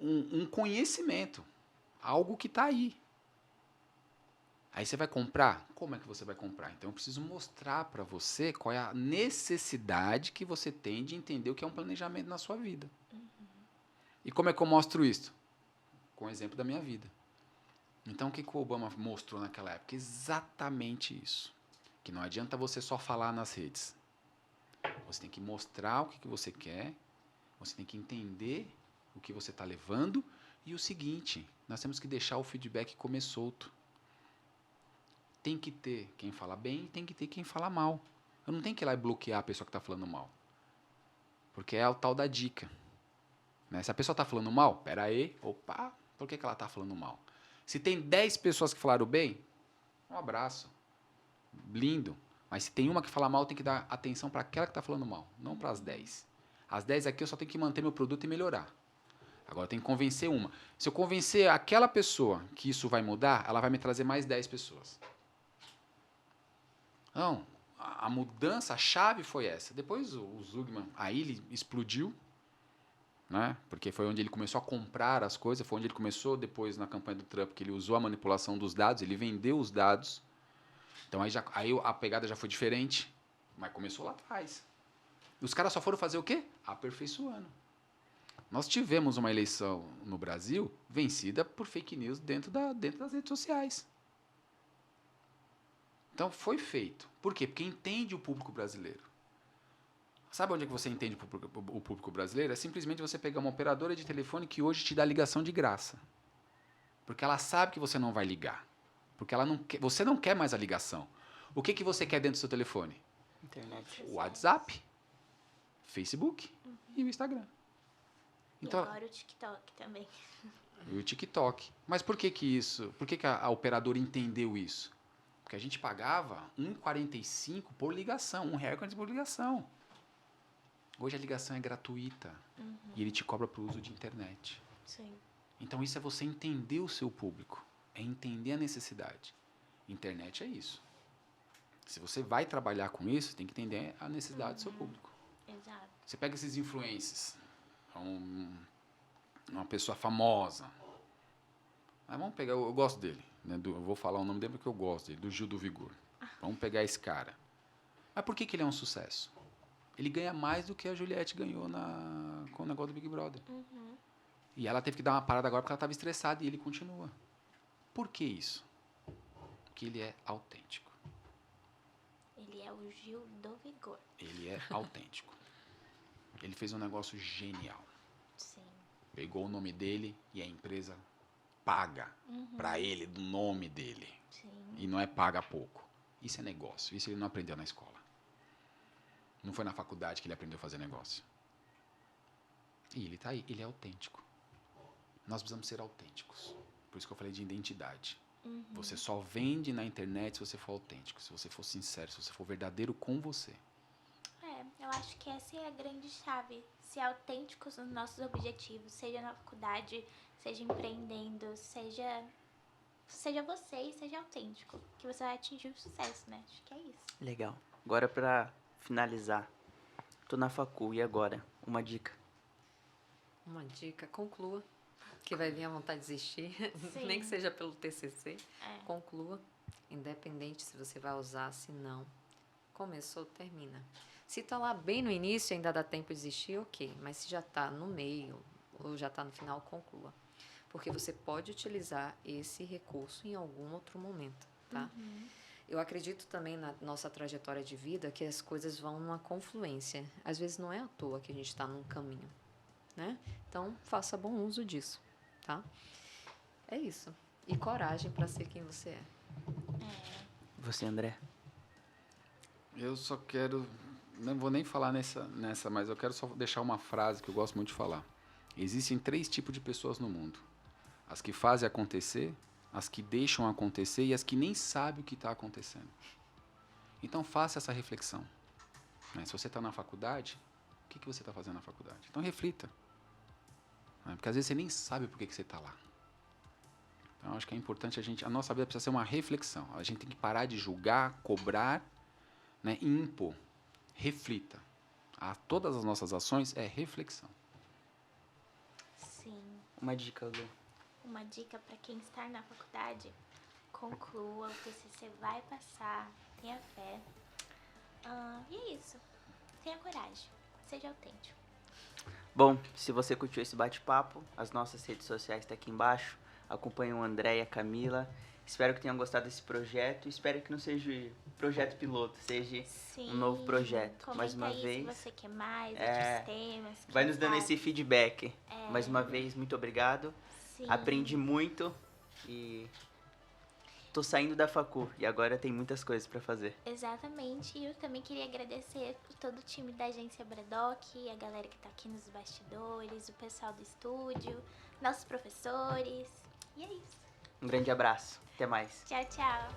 um conhecimento. Algo que está aí. Aí você vai comprar? Como é que você vai comprar? Então eu preciso mostrar para você qual é a necessidade que você tem de entender o que é um planejamento na sua vida. Uhum. E como é que eu mostro isso? Com o exemplo da minha vida. Então o que o Obama mostrou naquela época? Exatamente isso. Que não adianta você só falar nas redes. Você tem que mostrar o que você quer, você tem que entender o que você está levando e o seguinte, nós temos que deixar o feedback comer solto. Tem que ter quem fala bem e tem que ter quem fala mal. Eu não tenho que ir lá e bloquear a pessoa que está falando mal. Porque é o tal da dica. Né? Se a pessoa está falando mal, pera aí, opa, por que ela está falando mal? Se tem 10 pessoas que falaram bem, um abraço. Lindo. Mas se tem uma que fala mal, tem que dar atenção para aquela que está falando mal, não para as 10. As 10 aqui eu só tenho que manter meu produto e melhorar. Agora eu tenho que convencer uma. Se eu convencer aquela pessoa que isso vai mudar, ela vai me trazer mais 10 pessoas. Não, a mudança, a chave foi essa. Depois o Zuckerman, aí ele explodiu, né? Porque foi onde ele começou a comprar as coisas, foi onde ele começou depois na campanha do Trump, que ele usou a manipulação dos dados, ele vendeu os dados. Então aí a pegada já foi diferente, mas começou lá atrás. E os caras só foram fazer o quê? Aperfeiçoando. Nós tivemos uma eleição no Brasil vencida por fake news dentro das redes sociais. Então, foi feito. Por quê? Porque entende o público brasileiro. Sabe onde é que você entende o público brasileiro? É simplesmente você pegar uma operadora de telefone que hoje te dá ligação de graça. Porque ela sabe que você não vai ligar. Porque ela não quer, você não quer mais a ligação. O que você quer dentro do seu telefone? Internet. O WhatsApp, Facebook e o Instagram. E agora o TikTok também. E o TikTok. Mas por que isso? Por que a operadora entendeu isso? Porque a gente pagava R$1,45 por ligação, R$1,40 por ligação. Hoje a ligação é gratuita e ele te cobra para o uso de internet. Sim. Então isso é você entender o seu público, é entender a necessidade. Internet é isso. Se você vai trabalhar com isso, você tem que entender a necessidade do seu público. Exato. Você pega esses influencers, uma pessoa famosa. Mas vamos pegar, eu gosto dele, né? Eu vou falar o nome dele porque eu gosto dele, do Gil do Vigor. Vamos pegar esse cara. Mas por que ele é um sucesso? Ele ganha mais do que a Juliette ganhou com o negócio do Big Brother. E ela teve que dar uma parada agora porque ela estava estressada e ele continua. Por que isso? Porque ele é autêntico. Ele é o Gil do Vigor. Ele é autêntico. Ele fez um negócio genial. Sim. Pegou o nome dele e a empresa paga para ele do nome dele. Sim. E não é paga pouco. Isso é negócio. Isso ele não aprendeu na escola. Não foi na faculdade que ele aprendeu a fazer negócio. E ele tá aí. Ele é autêntico. Nós precisamos ser autênticos. Por isso que eu falei de identidade. Você só vende na internet se você for autêntico, se você for sincero, se você for verdadeiro com você. Eu acho que essa é a grande chave. Ser autênticos nos nossos objetivos, seja na faculdade, seja empreendendo, seja você e seja autêntico, que você vai atingir o sucesso, né? Acho que é isso. Legal. Agora pra finalizar. Tô na facul, e agora? Uma dica. Uma dica, conclua. Que vai vir a vontade de desistir, Sim. nem que seja pelo TCC. É. Conclua, independente se você vai usar, se não. Começou, termina. Se tá lá bem no início, ainda dá tempo de desistir, ok. Mas se já tá no meio ou já tá no final, conclua. Porque você pode utilizar esse recurso em algum outro momento, tá? Eu acredito também na nossa trajetória de vida que as coisas vão numa confluência. Às vezes não é à toa que a gente está num caminho, né? Então, faça bom uso disso, tá? É isso. E coragem para ser quem você é. Você, André? Eu só quero... Não vou nem falar nessa, mas eu quero só deixar uma frase que eu gosto muito de falar. Existem 3 tipos de pessoas no mundo. As que fazem acontecer, as que deixam acontecer e as que nem sabem o que está acontecendo. Então, faça essa reflexão. Né? Se você está na faculdade, o que você está fazendo na faculdade? Então, reflita. Né? Porque às vezes você nem sabe por que você está lá. Então, acho que é importante a nossa vida precisa ser uma reflexão. A gente tem que parar de julgar, cobrar, né, e impor. Reflita. Todas as nossas ações é reflexão. Sim. Uma dica, Lu. Uma dica para quem está na faculdade: conclua, o TCC vai passar, tenha fé. E é isso. Tenha coragem. Seja autêntico. Bom, se você curtiu esse bate-papo, as nossas redes sociais estão aqui embaixo. Acompanhe o André e a Camila. Espero que tenham gostado desse projeto. Espero que não seja projeto piloto, seja um novo projeto. Comenta Mais uma aí vez. se você quer mais, outros temas. Vai quem nos dando sabe. esse feedback. Mais uma vez, muito obrigado. Sim. Aprendi muito e tô saindo da facul e agora tem muitas coisas para fazer. Exatamente. E eu também queria agradecer todo o time da agência Bradock, a galera que tá aqui nos bastidores, o pessoal do estúdio, nossos professores. E é isso. Um grande abraço. Até mais. Tchau, tchau.